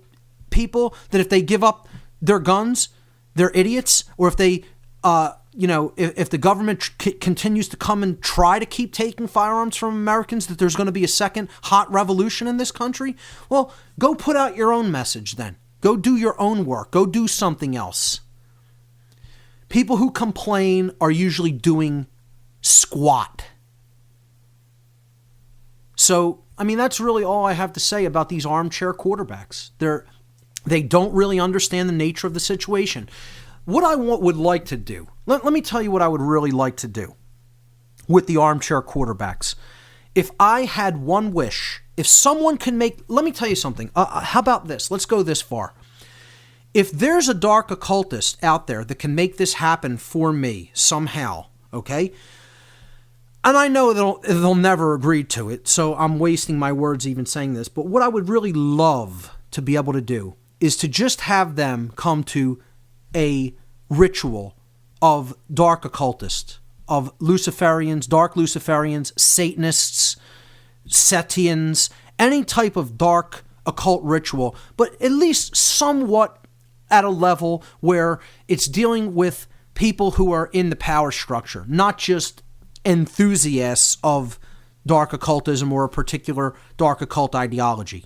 people that if they give up their guns, they're idiots, or if they, if the government continues to come and try to keep taking firearms from Americans, that there's going to be a second hot revolution in this country? Well, go put out your own message then. Go do your own work. Go do something else. People who complain are usually doing squat. So, that's really all I have to say about these armchair quarterbacks. They don't really understand the nature of the situation. What I would like to do, let me tell you what I would really like to do with the armchair quarterbacks. If I had one wish, if someone can let me tell you something. How about this? Let's go this far. If there's a dark occultist out there that can make this happen for me somehow, okay? And I know they'll never agree to it, so I'm wasting my words even saying this. But what I would really love to be able to do is to just have them come to a ritual of dark occultists, of Luciferians, dark Luciferians, Satanists, Setians, any type of dark occult ritual, but at least somewhat at a level where it's dealing with people who are in the power structure, not just enthusiasts of dark occultism or a particular dark occult ideology.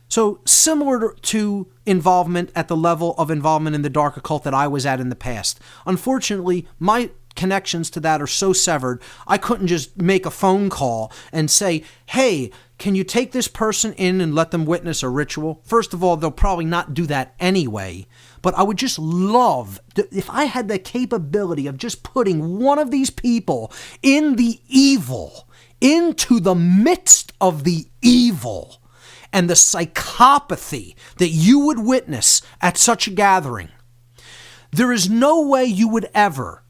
So similar to involvement at the level of involvement in the dark occult that I was at in the past. Unfortunately, my connections to that are so severed, I couldn't just make a phone call and say, hey, can you take this person in and let them witness a ritual? First of all, they'll probably not do that anyway. But I would just love, if I had the capability of just putting one of these people in the evil, into the midst of the evil, and the psychopathy that you would witness at such a gathering, There is no way you would ever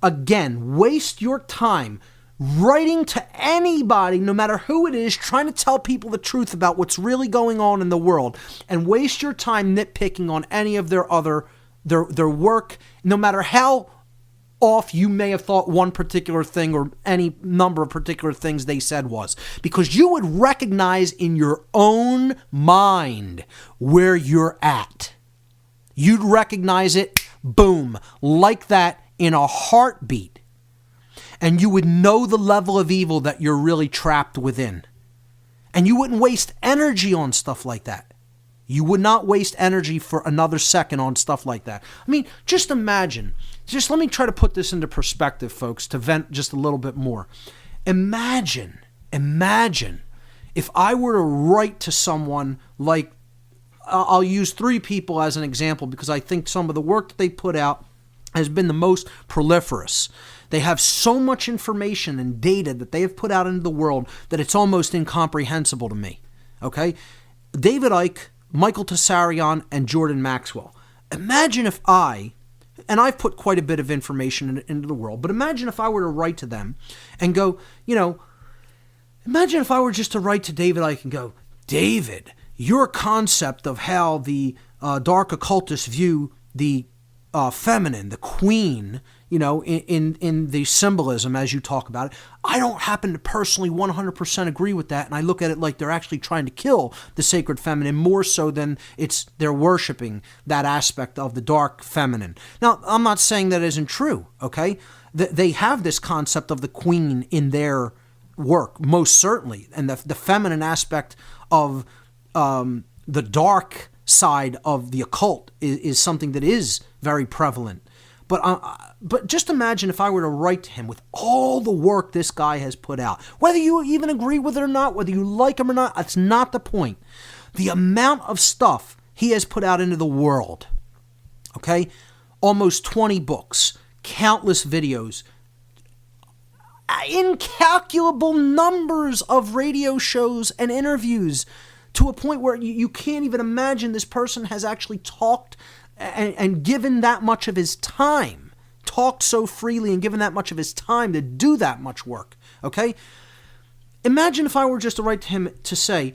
again waste your time writing to anybody, no matter who it is, trying to tell people the truth about what's really going on in the world, and waste your time nitpicking on any of their work, no matter how off you may have thought one particular thing or any number of particular things they said was, because you would recognize in your own mind where you're at. You'd recognize it, boom, like that, in a heartbeat. And you would know the level of evil that you're really trapped within. And you wouldn't waste energy on stuff like that. You would not waste energy for another second on stuff like that. I mean, just imagine. Just let me try to put this into perspective, folks, to vent just a little bit more. Imagine if I were to write to someone like, I'll use 3 people as an example because I think some of the work that they put out has been the most proliferous. They have so much information and data that they have put out into the world that it's almost incomprehensible to me. Okay? David Icke, Michael Tsarion, and Jordan Maxwell. Imagine if and I've put quite a bit of information into the world, but imagine if I were to write to them and go, imagine if I were just to write to David Icke and go, David, your concept of how the dark occultists view the feminine, the queen, in the symbolism as you talk about it, I don't happen to personally 100% agree with that, and I look at it like they're actually trying to kill the sacred feminine more so than they're worshiping that aspect of the dark feminine. Now, I'm not saying that isn't true, okay? They have this concept of the queen in their work, most certainly, and the feminine aspect of the dark side of the occult is something that is very prevalent. But just imagine if I were to write to him with all the work this guy has put out. Whether you even agree with it or not, whether you like him or not, that's not the point. The amount of stuff he has put out into the world, okay? Almost 20 books, countless videos, incalculable numbers of radio shows and interviews, to a point where you can't even imagine this person has actually talked and given that much of his time, talked so freely and given that much of his time to do that much work, okay? Imagine if I were just to write to him to say,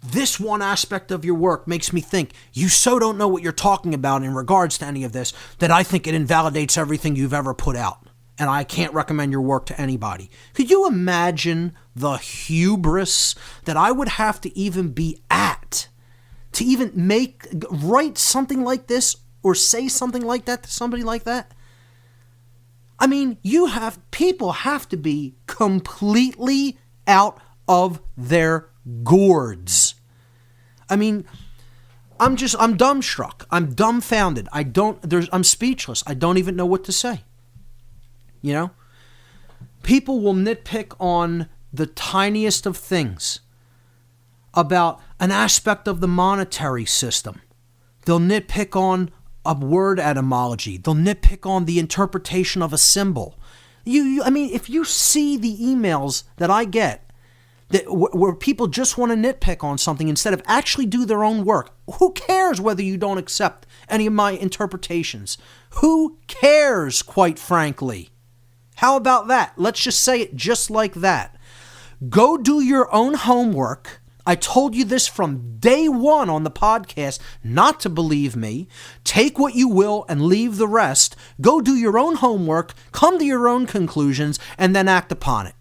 this one aspect of your work makes me think you so don't know what you're talking about in regards to any of this that I think it invalidates everything you've ever put out, and I can't recommend your work to anybody. Could you imagine the hubris that I would have to even be at to even write something like this or say something like that to somebody like that? I mean, people have to be completely out of their gourds. I mean, I'm dumbstruck. I'm dumbfounded. I'm speechless. I don't even know what to say. People will nitpick on the tiniest of things about an aspect of the monetary system. They'll nitpick on a word etymology. They'll nitpick on the interpretation of a symbol. I mean, if you see the emails that I get where people just want to nitpick on something instead of actually do their own work, who cares whether you don't accept any of my interpretations? Who cares, quite frankly? How about that? Let's just say it just like that. Go do your own homework. I told you this from day one on the podcast, not to believe me. Take what you will and leave the rest. Go do your own homework, come to your own conclusions, and then act upon it.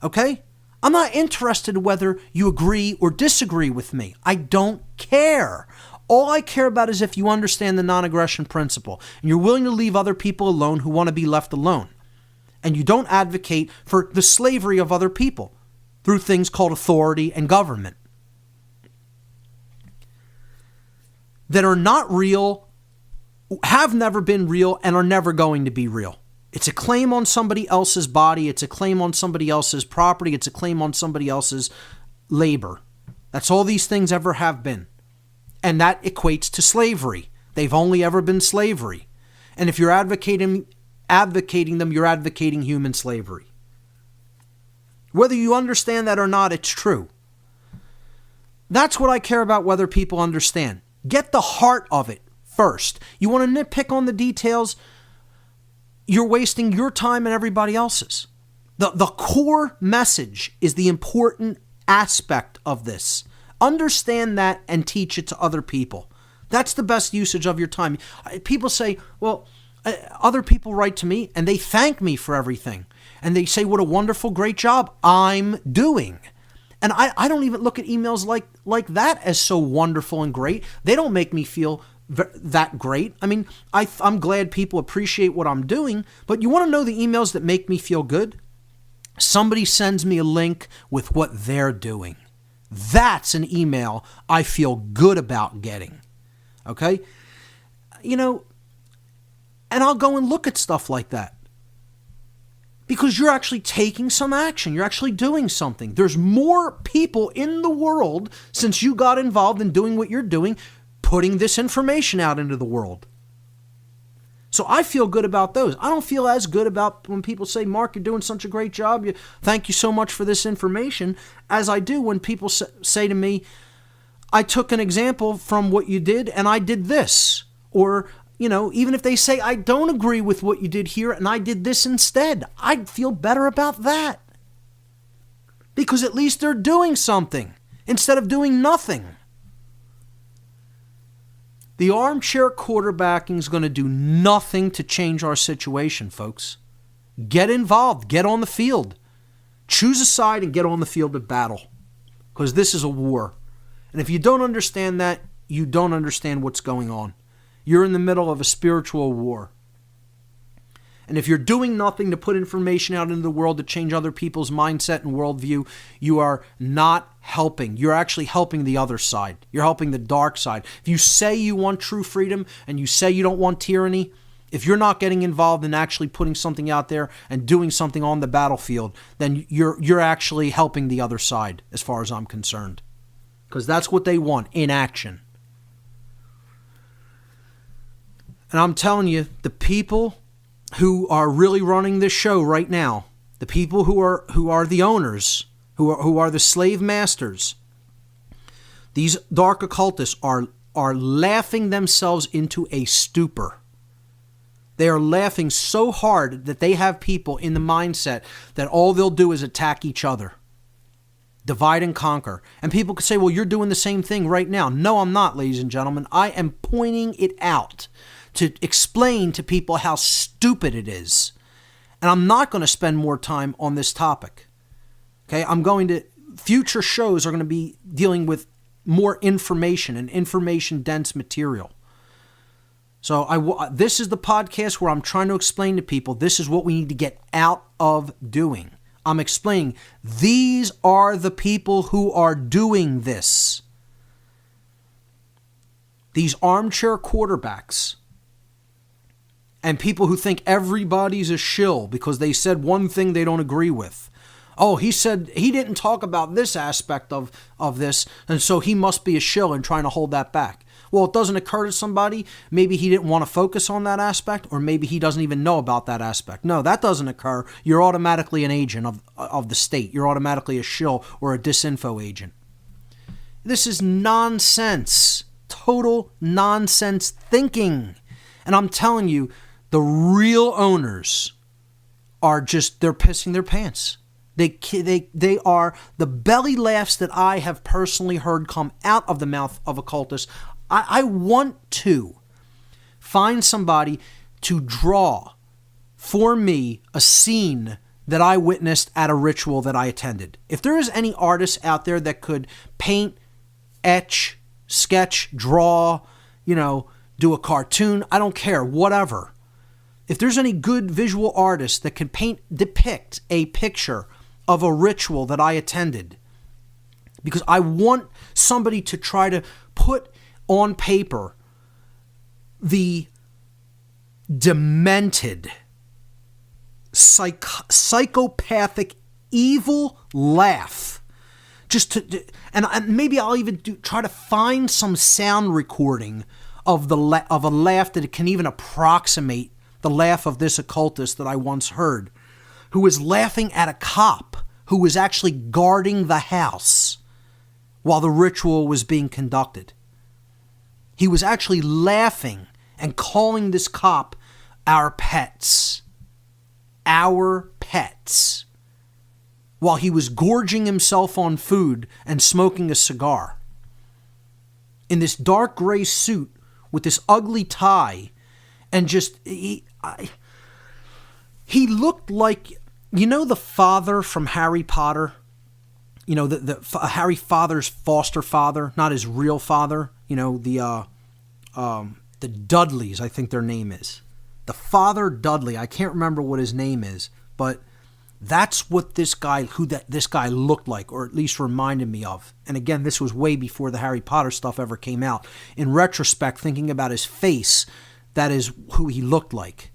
Okay? I'm not interested whether you agree or disagree with me. I don't care. All I care about is if you understand the non-aggression principle and you're willing to leave other people alone who want to be left alone. And you don't advocate for the slavery of other people through things called authority and government that are not real, have never been real, and are never going to be real. It's a claim on somebody else's body. It's a claim on somebody else's property. It's a claim on somebody else's labor. That's all these things ever have been. And that equates to slavery. They've only ever been slavery. And if you're advocating them, you're advocating human slavery. Whether you understand that or not, it's true. That's what I care about, whether people understand. Get the heart of it first. You want to nitpick on the details, you're wasting your time and everybody else's. The core message is the important aspect of this. Understand that and teach it to other people. That's the best usage of your time. People say, well, other people write to me and they thank me for everything. And they say what a wonderful, great job I'm doing. And I don't even look at emails like that as so wonderful and great. They don't make me feel that great. I mean, I'm glad people appreciate what I'm doing, but you want to know the emails that make me feel good? Somebody sends me a link with what they're doing. That's an email I feel good about getting. Okay? You know, and I'll go and look at stuff like that. Because you're actually taking some action. You're actually doing something. There's more people in the world, since you got involved in doing what you're doing, putting this information out into the world. So I feel good about those. I don't feel as good about when people say, Mark, you're doing such a great job. Thank you so much for this information, as I do when people say to me, I took an example from what you did and I did this. Or, you know, even if they say, I don't agree with what you did here and I did this instead, I'd feel better about that. Because at least they're doing something instead of doing nothing. The armchair quarterbacking is going to do nothing to change our situation, folks. Get involved. Get on the field. Choose a side and get on the field of battle. Because this is a war. And if you don't understand that, you don't understand what's going on. You're in the middle of a spiritual war. And if you're doing nothing to put information out into the world to change other people's mindset and worldview, you are not helping. You're actually helping the other side. You're helping the dark side. If you say you want true freedom and you say you don't want tyranny, if you're not getting involved in actually putting something out there and doing something on the battlefield, then you're actually helping the other side as far as I'm concerned. Because that's what they want, inaction. And I'm telling you, the people who are really running this show right now, the people who are the owners, who are the slave masters, these dark occultists are laughing themselves into a stupor. They are laughing so hard that they have people in the mindset that all they'll do is attack each other. Divide and conquer. And people could say, well, you're doing the same thing right now. No, I'm not, ladies and gentlemen. I am pointing it out to explain to people how stupid it is. And I'm not going to spend more time on this topic. Okay, future shows are going to be dealing with more information and information-dense material. So this is the podcast where I'm trying to explain to people this is what we need to get out of doing. I'm explaining these are the people who are doing this. These armchair quarterbacks and people who think everybody's a shill because they said one thing they don't agree with. Oh, he said he didn't talk about this aspect of this, and so he must be a shill and trying to hold that back. Well, it doesn't occur to somebody, maybe he didn't want to focus on that aspect, or maybe he doesn't even know about that aspect. No, that doesn't occur. You're automatically an agent of the state. You're automatically a shill or a disinfo agent. This is nonsense. Total nonsense thinking. And I'm telling you, the real owners are they're pissing their pants. They are the belly laughs that I have personally heard come out of the mouth of occultists. I want to find somebody to draw for me a scene that I witnessed at a ritual that I attended. If there is any artist out there that could paint, etch, sketch, draw, do a cartoon, I don't care, whatever. If there's any good visual artist that can depict a picture of a ritual that I attended, because I want somebody to try to put on paper the demented, psychopathic, evil laugh. And maybe I'll even try to find some sound recording of a laugh that can even approximate the laugh of this occultist that I once heard, who was laughing at a cop who was actually guarding the house while the ritual was being conducted. He was actually laughing and calling this cop our pets. Our pets. While he was gorging himself on food and smoking a cigar. In this dark gray suit with this ugly tie. And just, he looked like, you know the father from Harry Potter? You know, the Harry Potter's foster father, not his real father. You know, the Dudleys, I think their name is. The Father Dudley, I can't remember what his name is, but that's what this guy looked like, or at least reminded me of. And again, this was way before the Harry Potter stuff ever came out. In retrospect, thinking about his face, that is who he looked like.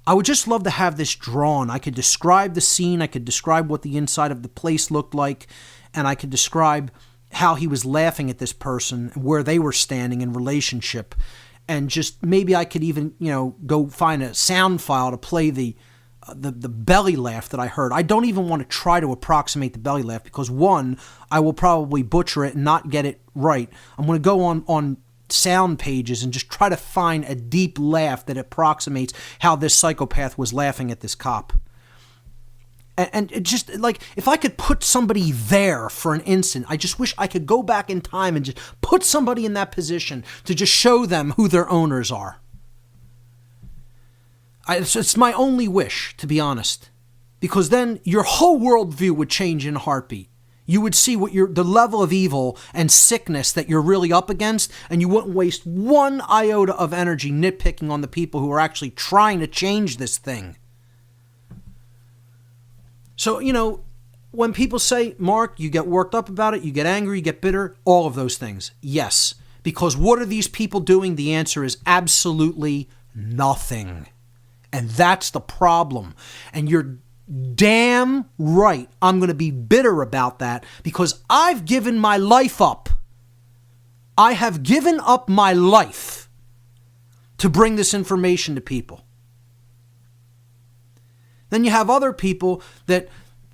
I would just love to have this drawn. I could describe the scene, I could describe what the inside of the place looked like, and I could describe how he was laughing at this person, where they were standing in relationship. And just maybe I could even, go find a sound file to play the belly laugh that I heard. I don't even want to try to approximate the belly laugh because, one, I will probably butcher it and not get it right. I'm going to go on sound pages and just try to find a deep laugh that approximates how this psychopath was laughing at this cop. And it just, like, if I could put somebody there for an instant, I just wish I could go back in time and just put somebody in that position to just show them who their owners are. It's my only wish, to be honest. Because then your whole worldview would change in a heartbeat. You would see what the level of evil and sickness that you're really up against, and you wouldn't waste one iota of energy nitpicking on the people who are actually trying to change this thing. So, when people say, Mark, you get worked up about it, you get angry, you get bitter, all of those things. Yes. Because what are these people doing? The answer is absolutely nothing. And that's the problem. And you're damn right I'm going to be bitter about that because I've given my life up. I have given up my life to bring this information to people. Then you have other people that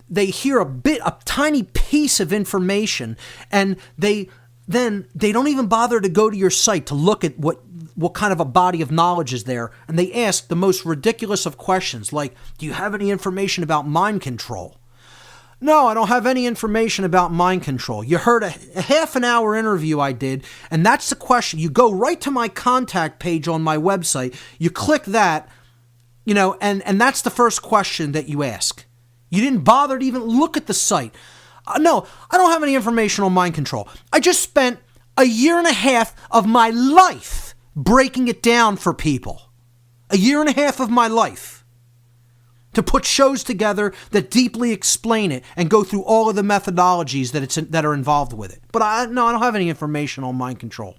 they hear a tiny piece of information, and they don't even bother to go to your site to look at what kind of a body of knowledge is there. And they ask the most ridiculous of questions, like, do you have any information about mind control? No, I don't have any information about mind control. You heard a half an hour interview I did, and that's the question. You go right to my contact page on my website, you click that, and that's the first question that you ask. You didn't bother to even look at the site. No, I don't have any information on mind control. I just spent a year and a half of my life breaking it down for people. A year and a half of my life to put shows together that deeply explain it and go through all of the methodologies that are involved with it. But I don't have any information on mind control.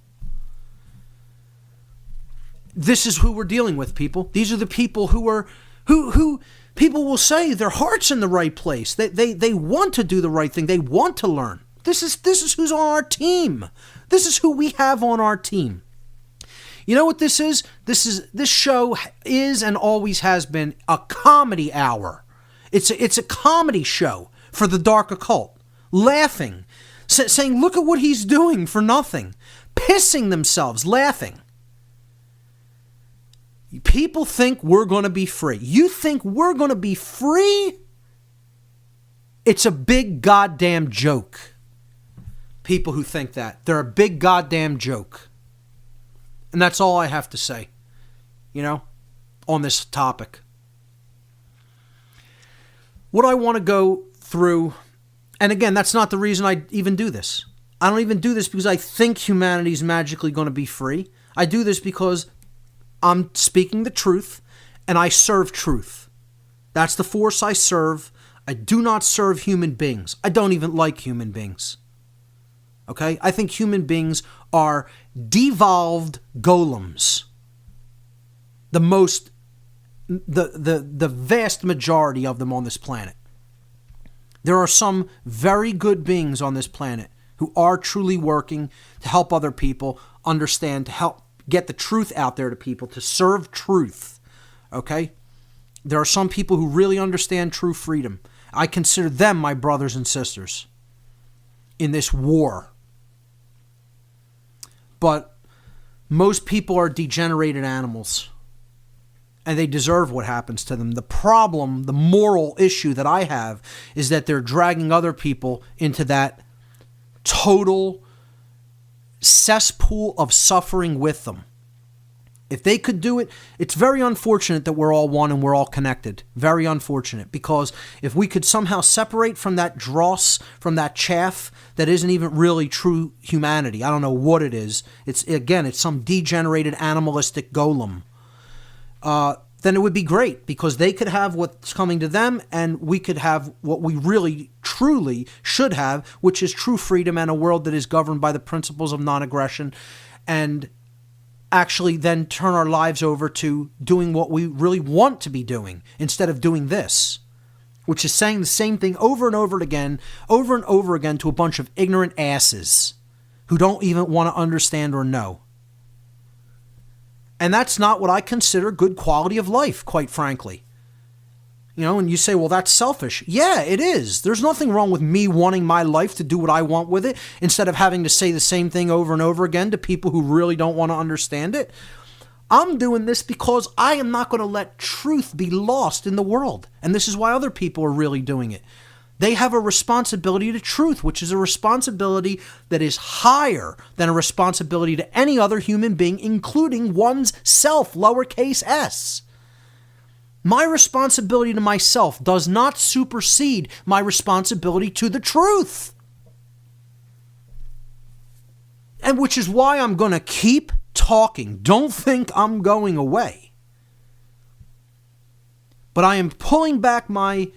This is who we're dealing with, people. These are the people who people will say their heart's in the right place. They want to do the right thing. They want to learn. This is who's on our team. This is who we have on our team. You know what this is? This show is and always has been a comedy hour. It's a comedy show for the dark occult. Laughing, saying, look at what he's doing for nothing. Pissing themselves, laughing. People think we're going to be free. You think we're going to be free? It's a big goddamn joke. People who think that. They're a big goddamn joke. And that's all I have to say, on this topic. What I want to go through, and again, that's not the reason I even do this. I don't even do this because I think humanity's magically going to be free. I do this because I'm speaking the truth, and I serve truth. That's the force I serve. I do not serve human beings. I don't even like human beings. Okay? I think human beings are devolved golems. The vast majority of them on this planet. There are some very good beings on this planet who are truly working to help other people understand, to help get the truth out there to people, to serve truth, okay? There are some people who really understand true freedom. I consider them my brothers and sisters in this war. But Most people are degenerated animals, and they deserve what happens to them. The problem, the moral issue that I have, is that they're dragging other people into that total cesspool of suffering with them. If they could do it, it's very unfortunate that we're all one and we're all connected. Very unfortunate, because if we could somehow separate from that dross, from that chaff that isn't even really true humanity, I don't know what it is. It's some degenerated animalistic golem. Then it would be great, because they could have what's coming to them, and we could have what we really, truly should have, which is true freedom and a world that is governed by the principles of non-aggression, and actually then turn our lives over to doing what we really want to be doing instead of doing this, which is saying the same thing over and over again to a bunch of ignorant asses who don't even want to understand or know. And that's not what I consider good quality of life, quite frankly. You know, and you say, well, that's selfish. Yeah, it is. There's nothing wrong with me wanting my life to do what I want with it instead of having to say the same thing over and over again to people who really don't want to understand it. I'm doing this because I am not going to let truth be lost in the world. And this is why other people are really doing it. They have a responsibility to truth, which is a responsibility that is higher than a responsibility to any other human being, including one's self, lowercase s. My responsibility to myself does not supersede my responsibility to the truth. And which is why I'm going to keep talking. Don't think I'm going away. But I am pulling back my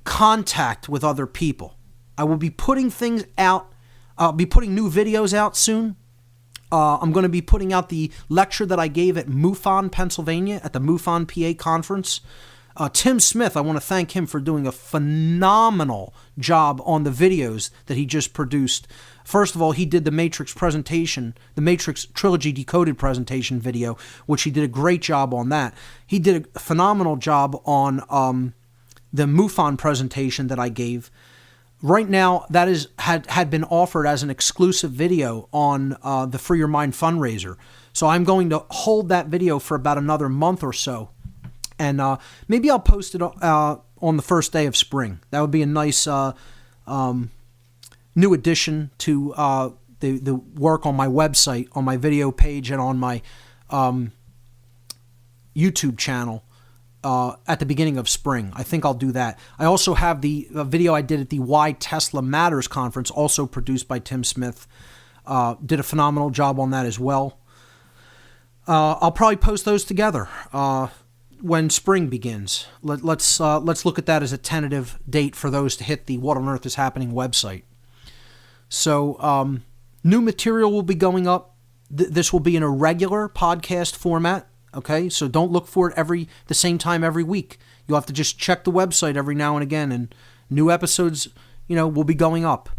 contact with other people. I will be putting things out. I'll be putting new videos out soon. I'm going to be putting out the lecture that I gave at MUFON, Pennsylvania, at the MUFON PA conference. Tim Smith, I want to thank him for doing a phenomenal job on the videos that he just produced. First of all, he did the Matrix presentation, the Matrix Trilogy Decoded presentation video, which he did a great job on that. He did a phenomenal job on the MUFON presentation that I gave. Right now, that had been offered as an exclusive video on the Free Your Mind fundraiser. So I'm going to hold that video for about another month or so. And maybe I'll post it on the first day of spring. That would be a nice new addition to the work on my website, on my video page, and on my YouTube channel. At the beginning of spring. I think I'll do that. I also have the video I did at the Why Tesla Matters conference, also produced by Tim Smith. Did a phenomenal job on that as well. I'll probably post those together when spring begins. Let's look at that as a tentative date for those to hit the What on Earth is Happening website. So new material will be going up. This will be in a regular podcast format. Okay, so don't look for it the same time every week. You'll have to just check the website every now and again, and new episodes, will be going up.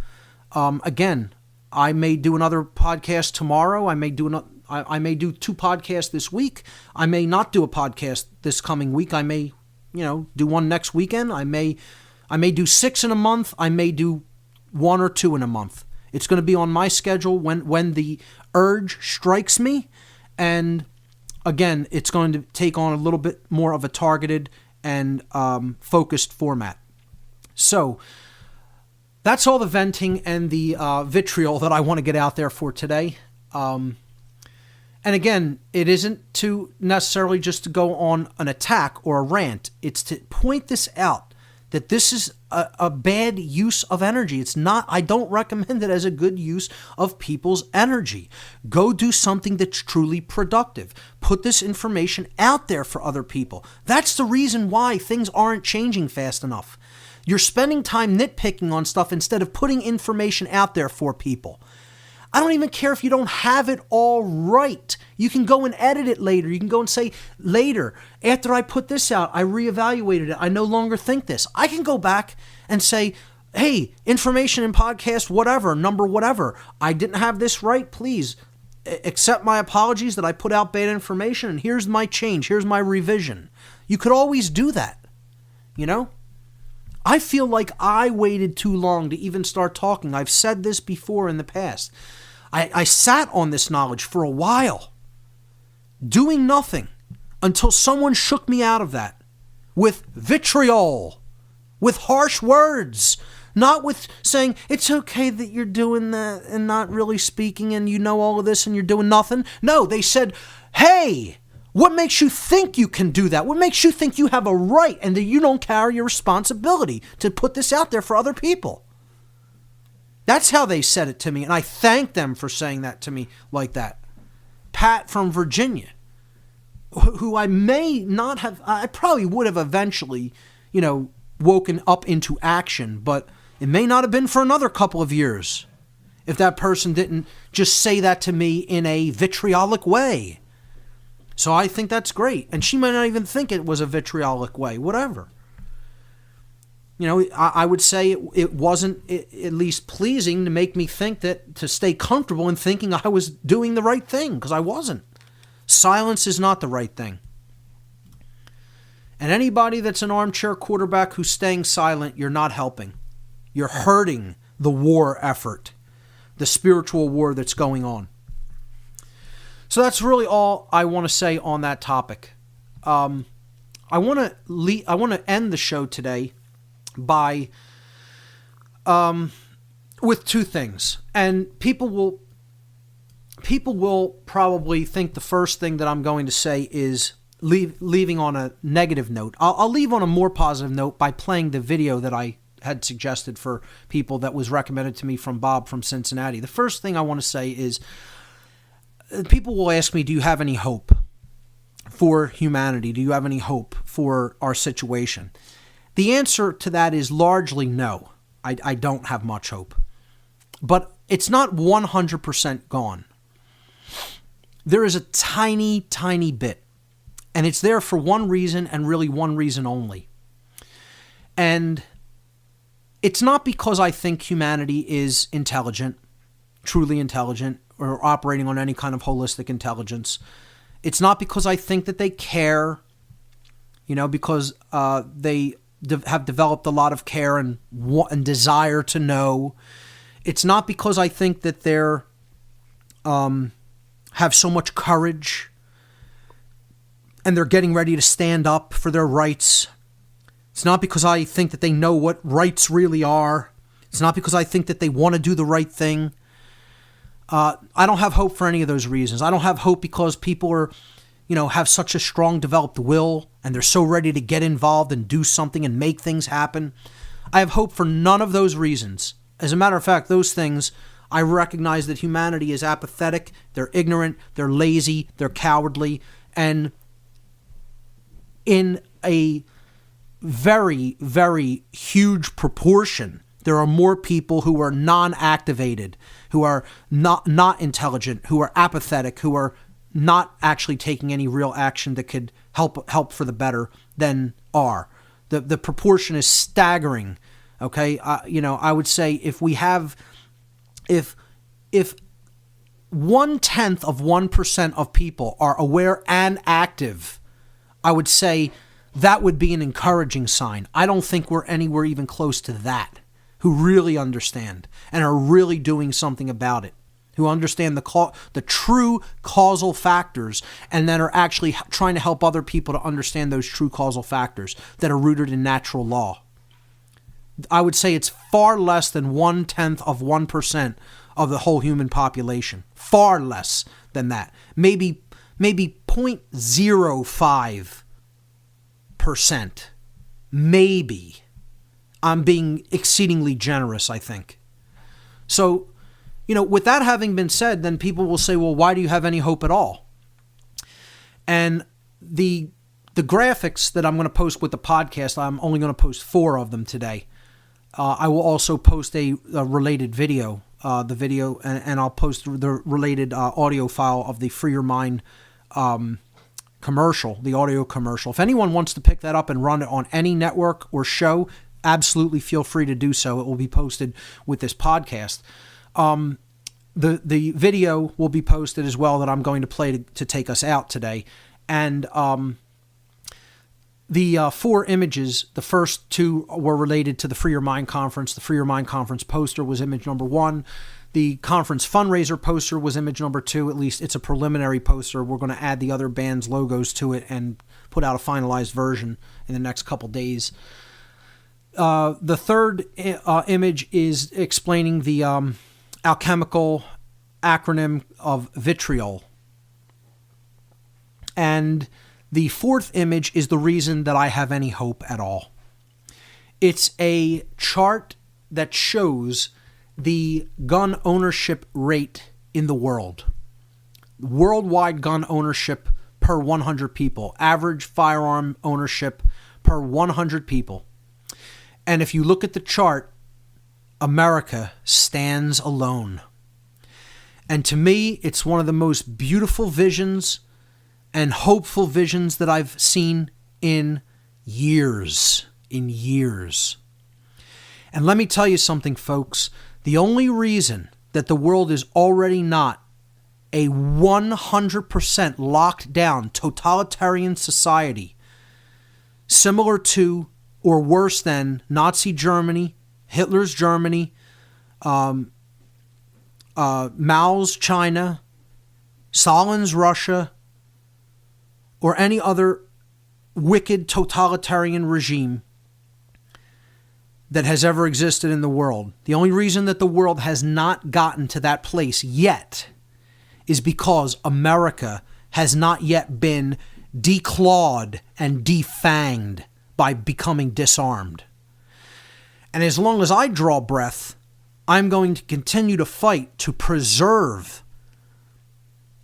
Again, I may do another podcast tomorrow. I may do two podcasts this week. I may not do a podcast this coming week. I may, do one next weekend. I may do 6 in a month. I may do 1 or 2 in a month. It's going to be on my schedule when the urge strikes me, and again, it's going to take on a little bit more of a targeted and focused format. So that's all the venting and the vitriol that I want to get out there for today. And again, it isn't to necessarily just to go on an attack or a rant. It's to point this out, that this is a bad use of energy. It's not, I don't recommend it as a good use of people's energy. Go do something that's truly productive. Put this information out there for other people. That's the reason why things aren't changing fast enough. You're spending time nitpicking on stuff instead of putting information out there for people. I don't even care if you don't have it all right. You can go and edit it later. You can go and say, later, after I put this out, I reevaluated it. I no longer think this. I can go back and say, hey, information in podcast, whatever, number whatever. I didn't have this right. Please accept my apologies that I put out bad information, and here's my change. Here's my revision. You could always do that, I feel like I waited too long to even start talking. I've said this before in the past. I sat on this knowledge for a while, doing nothing, until someone shook me out of that with vitriol, with harsh words, not with saying, it's okay that you're doing that and not really speaking and you know all of this and you're doing nothing. No, they said, hey, what makes you think you can do that? What makes you think you have a right and that you don't carry your responsibility to put this out there for other people? That's how they said it to me, and I thank them for saying that to me like that. Pat from Virginia, who I may not have, I probably would have eventually, woken up into action, but it may not have been for another couple of years if that person didn't just say that to me in a vitriolic way. So I think that's great. And she might not even think it was a vitriolic way, whatever. I would say it wasn't at least pleasing to make me think that, to stay comfortable in thinking I was doing the right thing, because I wasn't. Silence is not the right thing. And anybody that's an armchair quarterback who's staying silent, you're not helping. You're hurting the war effort, the spiritual war that's going on. So that's really all I want to say on that topic. I want to end the show today by with two things, and people will probably think the first thing that I'm going to say is leaving on a negative note. I'll leave on a more positive note by playing the video that I had suggested for people that was recommended to me from Bob from Cincinnati. The first thing I want to say is, people will ask me, do you have any hope for humanity? Do you have any hope for our situation? The answer to that is largely no. I don't have much hope. But it's not 100% gone. There is a tiny, tiny bit. And it's there for one reason, and really one reason only. And it's not because I think humanity is intelligent, truly intelligent, or operating on any kind of holistic intelligence. It's not because I think that they care, because they have developed a lot of care and desire to know. It's not because I think that they're have so much courage and they're getting ready to stand up for their rights. It's not because I think that they know what rights really are. It's not because I think that they want to do the right thing. I don't have hope for any of those reasons. I don't have hope because people are, have such a strong developed will and they're so ready to get involved and do something and make things happen. I have hope for none of those reasons. As a matter of fact, those things, I recognize that humanity is apathetic, they're ignorant, they're lazy, they're cowardly, and in a very, very huge proportion, there are more people who are non-activated, who are not intelligent, who are apathetic, who are not actually taking any real action that could help for the better than are. The proportion is staggering. Okay, I would say if 1/10% of people are aware and active, I would say that would be an encouraging sign. I don't think we're anywhere even close to that, who really understand and are really doing something about it, who understand the true causal factors and then are actually trying to help other people to understand those true causal factors that are rooted in natural law. I would say it's far less than 1/10% of the whole human population. Far less than that. Maybe 0.05%. Maybe. I'm being exceedingly generous, I think. So, with that having been said, then people will say, well, why do you have any hope at all? And the graphics that I'm going to post with the podcast, I'm only going to post 4 of them today. I will also post a related video, and I'll post the related audio file of the Free Your Mind commercial, the audio commercial. If anyone wants to pick that up and run it on any network or show, absolutely feel free to do so. It will be posted with this podcast. The video will be posted as well that I'm going to play to take us out today. And the 4 images, the first 2 were related to the Free Your Mind Conference. The Free Your Mind Conference poster was image number 1. The conference fundraiser poster was image number 2. At least it's a preliminary poster. We're going to add the other band's logos to it and put out a finalized version in the next couple days. The third image is explaining the alchemical acronym of V.I.T.R.I.O.L. And the fourth image is the reason that I have any hope at all. It's a chart that shows the gun ownership rate in the world. Worldwide gun ownership per 100 people. Average firearm ownership per 100 people. And if you look at the chart, America stands alone. And to me, it's one of the most beautiful visions and hopeful visions that I've seen in years. And let me tell you something, folks. The only reason that the world is already not a 100% locked down totalitarian society, similar to or worse than Nazi Germany, Hitler's Germany, Mao's China, Stalin's Russia, or any other wicked totalitarian regime that has ever existed in the world. The only reason that the world has not gotten to that place yet is because America has not yet been declawed and defanged by becoming disarmed. And as long as I draw breath, I'm going to continue to fight to preserve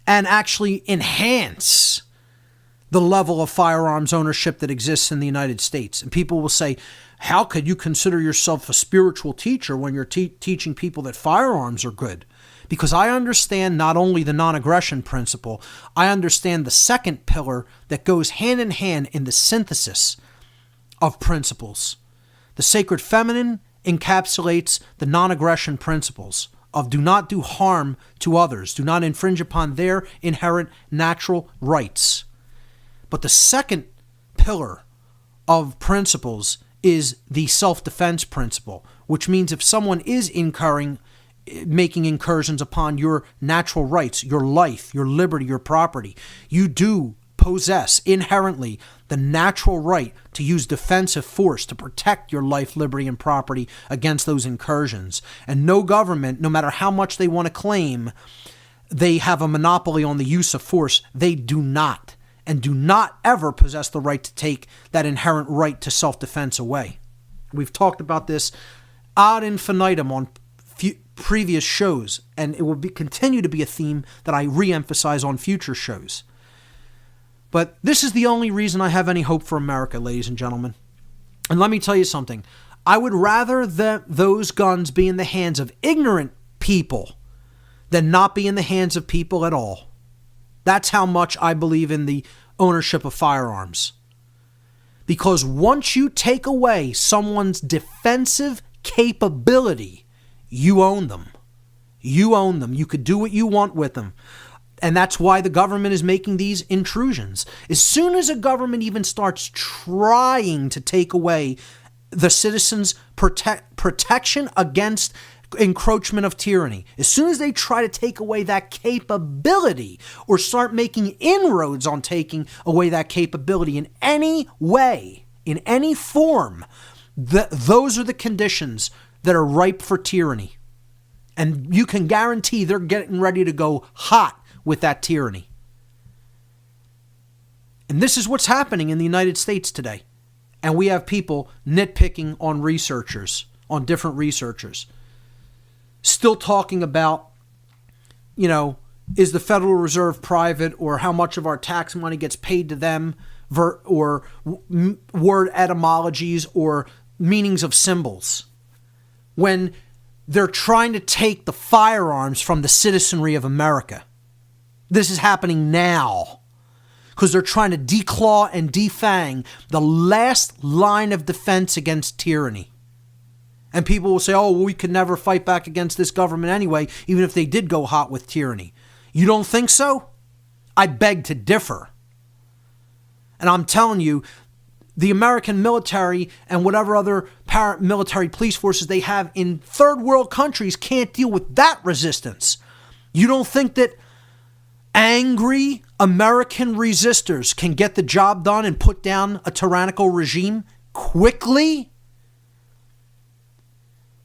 and actually enhance the level of firearms ownership that exists in the United States. And people will say, how could you consider yourself a spiritual teacher when you're teaching people that firearms are good? Because I understand not only the non-aggression principle, I understand the second pillar that goes hand in hand in the synthesis of principles. The sacred feminine encapsulates the non-aggression principles of do not do harm to others, do not infringe upon their inherent natural rights. But the second pillar of principles is the self-defense principle, which means if someone is making incursions upon your natural rights, your life, your liberty, your property, you do possess inherently the natural right to use defensive force to protect your life, liberty, and property against those incursions. And no government, no matter how much they want to claim they have a monopoly on the use of force, they do not, and do not ever possess the right to take that inherent right to self-defense away. We've talked about this ad infinitum on previous shows, and it will continue to be a theme that I re-emphasize on future shows. But this is the only reason I have any hope for America, ladies and gentlemen. And let me tell you something. I would rather those guns be in the hands of ignorant people than not be in the hands of people at all. That's how much I believe in the ownership of firearms. Because once you take away someone's defensive capability, you own them. You own them. You could do what you want with them. And that's why the government is making these intrusions. As soon as a government even starts trying to take away the citizens' protection against encroachment of tyranny, as soon as they try to take away that capability or start making inroads on taking away that capability in any way, in any form, those are the conditions that are ripe for tyranny. And you can guarantee they're getting ready to go hot with that tyranny. And this is what's happening in the United States today. And we have people nitpicking on researchers, on different researchers, still talking about, is the Federal Reserve private, or how much of our tax money gets paid to them, or word etymologies or meanings of symbols, when they're trying to take the firearms from the citizenry of America. This is happening now because they're trying to declaw and defang the last line of defense against tyranny. And people will say, we could never fight back against this government anyway, even if they did go hot with tyranny. You don't think so? I beg to differ. And I'm telling you, the American military and whatever other paramilitary police forces they have in third world countries can't deal with that resistance. You don't think that angry American resistors can get the job done and put down a tyrannical regime quickly?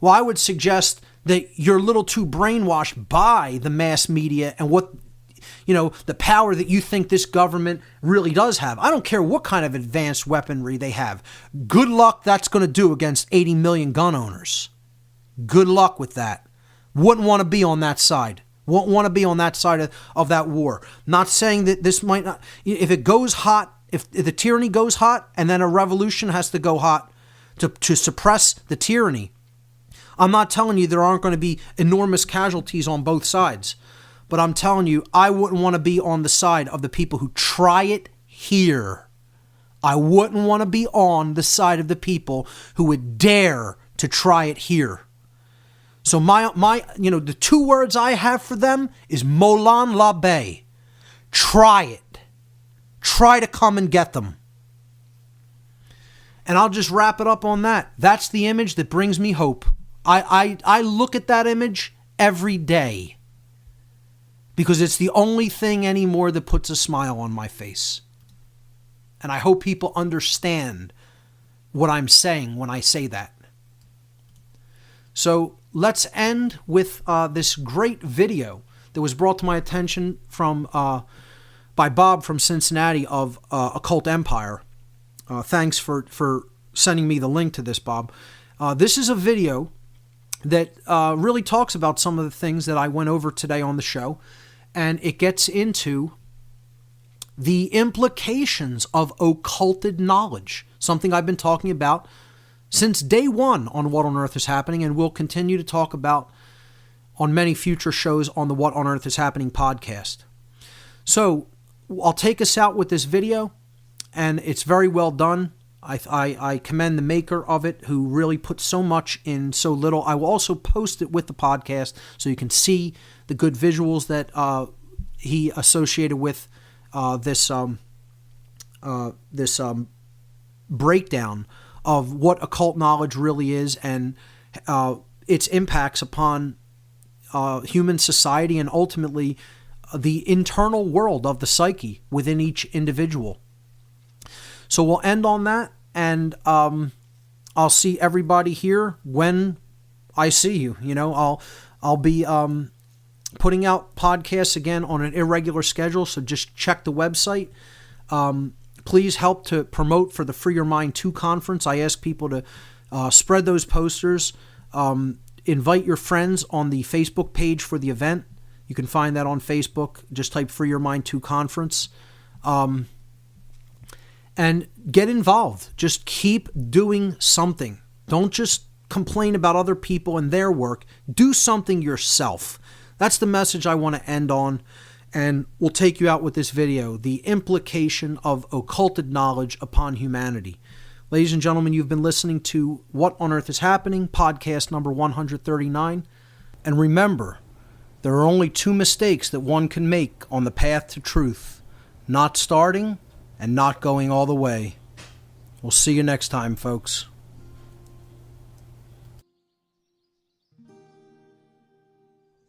Well, I would suggest that you're a little too brainwashed by the mass media and what, the power that you think this government really does have. I don't care what kind of advanced weaponry they have. Good luck that's going to do against 80 million gun owners. Good luck with that. Wouldn't want to be on that side. Won't want to be on that side of that war. Not saying that this might not, if it goes hot, if the tyranny goes hot and then a revolution has to go hot to suppress the tyranny, I'm not telling you there aren't going to be enormous casualties on both sides. But I'm telling you, I wouldn't want to be on the side of the people who try it here. I wouldn't want to be on the side of the people who would dare to try it here. So the two words I have for them is Molan Labe. Try it. Try to come and get them. And I'll just wrap it up on that. That's the image that brings me hope. I look at that image every day because it's the only thing anymore that puts a smile on my face. And I hope people understand what I'm saying when I say that. So let's end with this great video that was brought to my attention by Bob from Cincinnati of Occult Empire. Thanks for sending me the link to this, Bob. This is a video that really talks about some of the things that I went over today on the show, and it gets into the implications of occulted knowledge, something I've been talking about since day one on What on Earth is Happening, and we'll continue to talk about on many future shows on the What on Earth is Happening podcast. So I'll take us out with this video, and it's very well done. I commend the maker of it, who really put so much in so little. I will also post it with the podcast so you can see the good visuals that he associated with this breakdown of what occult knowledge really is and its impacts upon human society and ultimately the internal world of the psyche within each individual. So we'll end on that, and I'll see everybody here when I see you. I'll be putting out podcasts again on an irregular schedule, so just check the website. Please help to promote for the Free Your Mind 2 conference. I ask people to spread those posters. Invite your friends on the Facebook page for the event. You can find that on Facebook. Just type Free Your Mind 2 conference. And get involved. Just keep doing something. Don't just complain about other people and their work. Do something yourself. That's the message I want to end on. And we'll take you out with this video, the implication of occulted knowledge upon humanity. Ladies and gentlemen, you've been listening to What on Earth is Happening, podcast number 139. And remember, there are only 2 mistakes that one can make on the path to truth: not starting and not going all the way. We'll see you next time, folks.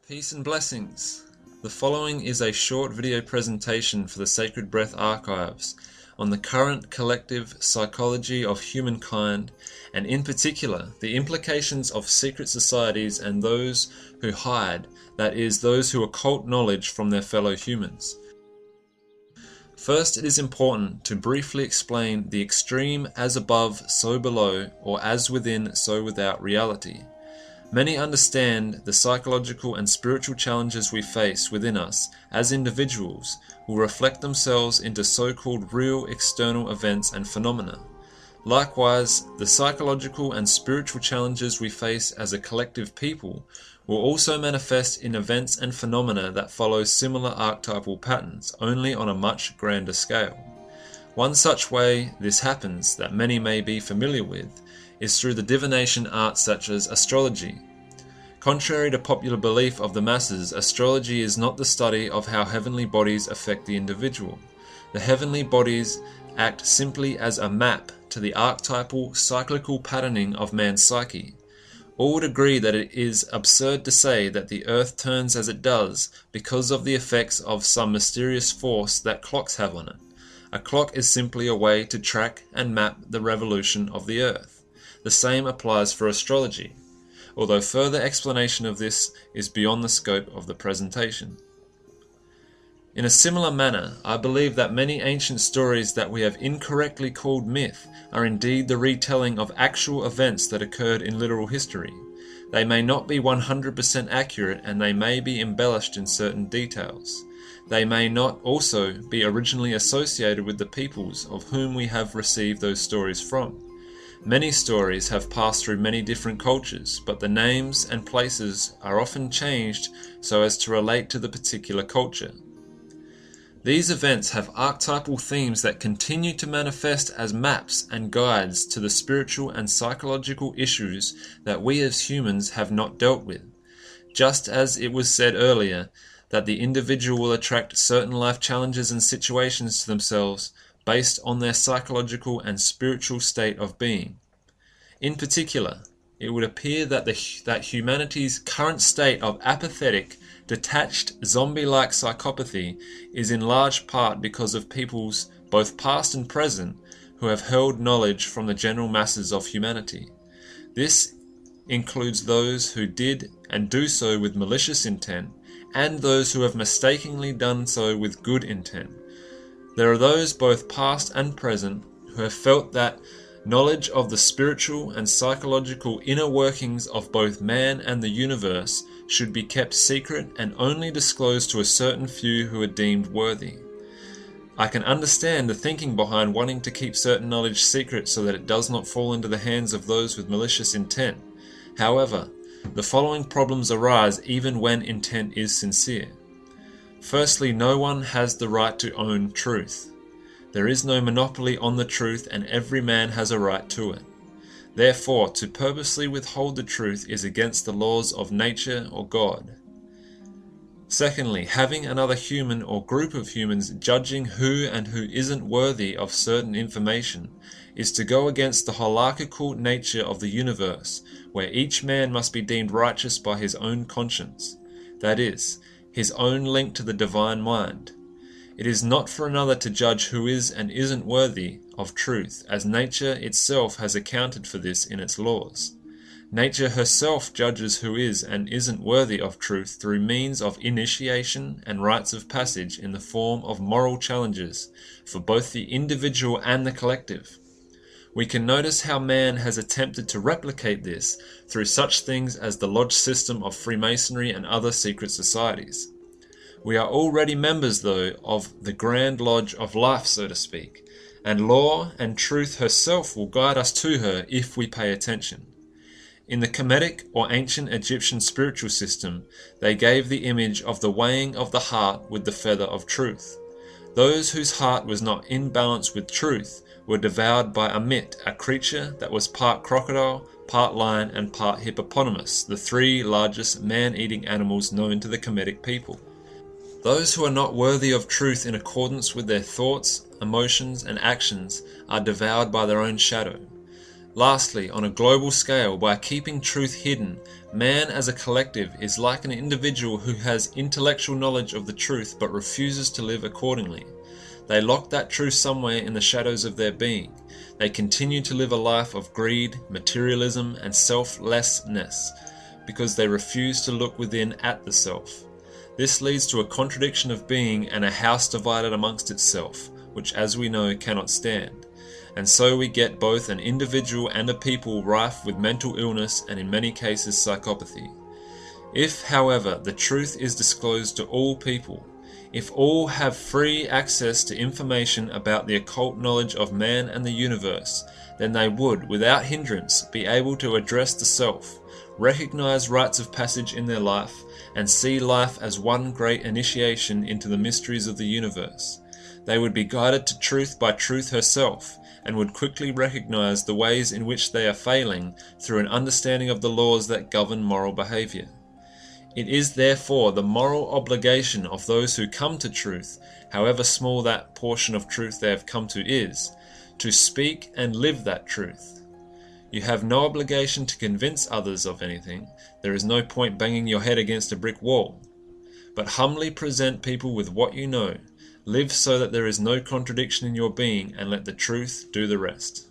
Peace and blessings. The following is a short video presentation for the Sacred Breath Archives on the current collective psychology of humankind, and in particular, the implications of secret societies and those who hide, that is, those who occult knowledge from their fellow humans. First, it is important to briefly explain the extreme as above, so below, or as within, so without reality. Many understand the psychological and spiritual challenges we face within us as individuals will reflect themselves into so-called real external events and phenomena. Likewise, the psychological and spiritual challenges we face as a collective people will also manifest in events and phenomena that follow similar archetypal patterns, only on a much grander scale. One such way this happens, that many may be familiar with, is through the divination arts such as astrology. Contrary to popular belief of the masses, astrology is not the study of how heavenly bodies affect the individual. The heavenly bodies act simply as a map to the archetypal cyclical patterning of man's psyche. All would agree that it is absurd to say that the earth turns as it does because of the effects of some mysterious force that clocks have on it. A clock is simply a way to track and map the revolution of the earth. The same applies for astrology, although further explanation of this is beyond the scope of the presentation. In a similar manner, I believe that many ancient stories that we have incorrectly called myth are indeed the retelling of actual events that occurred in literal history. They may not be 100% accurate, and they may be embellished in certain details. They may not also be originally associated with the peoples of whom we have received those stories from. Many stories have passed through many different cultures, but the names and places are often changed so as to relate to the particular culture. These events have archetypal themes that continue to manifest as maps and guides to the spiritual and psychological issues that we as humans have not dealt with. Just as it was said earlier, that the individual will attract certain life challenges and situations to themselves based on their psychological and spiritual state of being. In particular, it would appear that humanity's current state of apathetic, detached, zombie-like psychopathy is in large part because of peoples, both past and present, who have held knowledge from the general masses of humanity. This includes those who did and do so with malicious intent, and those who have mistakenly done so with good intent. There are those, both past and present, who have felt that knowledge of the spiritual and psychological inner workings of both man and the universe should be kept secret and only disclosed to a certain few who are deemed worthy. I can understand the thinking behind wanting to keep certain knowledge secret so that it does not fall into the hands of those with malicious intent. However, the following problems arise even when intent is sincere. Firstly, no one has the right to own truth. There is no monopoly on the truth, and every man has a right to it. Therefore, to purposely withhold the truth is against the laws of nature or God. Secondly, having another human or group of humans judging who and who isn't worthy of certain information is to go against the hierarchical nature of the universe, where each man must be deemed righteous by his own conscience, that is, his own link to the divine mind. It is not for another to judge who is and isn't worthy of truth, as nature itself has accounted for this in its laws. Nature herself judges who is and isn't worthy of truth through means of initiation and rites of passage in the form of moral challenges for both the individual and the collective. We can notice how man has attempted to replicate this through such things as the lodge system of Freemasonry and other secret societies. We are already members, though, of the Grand Lodge of Life, so to speak, and law and truth herself will guide us to her if we pay attention. In the Kemetic or ancient Egyptian spiritual system, they gave the image of the weighing of the heart with the feather of truth. Those whose heart was not in balance with truth were devoured by a mit, a creature that was part crocodile, part lion, and part hippopotamus, the three largest man-eating animals known to the Kemetic people. Those who are not worthy of truth in accordance with their thoughts, emotions, and actions are devoured by their own shadow. Lastly, on a global scale, by keeping truth hidden, man as a collective is like an individual who has intellectual knowledge of the truth but refuses to live accordingly. They lock that truth somewhere in the shadows of their being. They continue to live a life of greed, materialism, and selflessness because they refuse to look within at the self. This leads to a contradiction of being and a house divided amongst itself, which, as we know, cannot stand. And so we get both an individual and a people rife with mental illness and in many cases psychopathy. If, however, the truth is disclosed to all people, if all have free access to information about the occult knowledge of man and the universe, then they would, without hindrance, be able to address the self, recognize rites of passage in their life, and see life as one great initiation into the mysteries of the universe. They would be guided to truth by truth herself, and would quickly recognize the ways in which they are failing through an understanding of the laws that govern moral behavior. It is therefore the moral obligation of those who come to truth, however small that portion of truth they have come to is, to speak and live that truth. You have no obligation to convince others of anything. There is no point banging your head against a brick wall. But humbly present people with what you know. Live so that there is no contradiction in your being, and let the truth do the rest.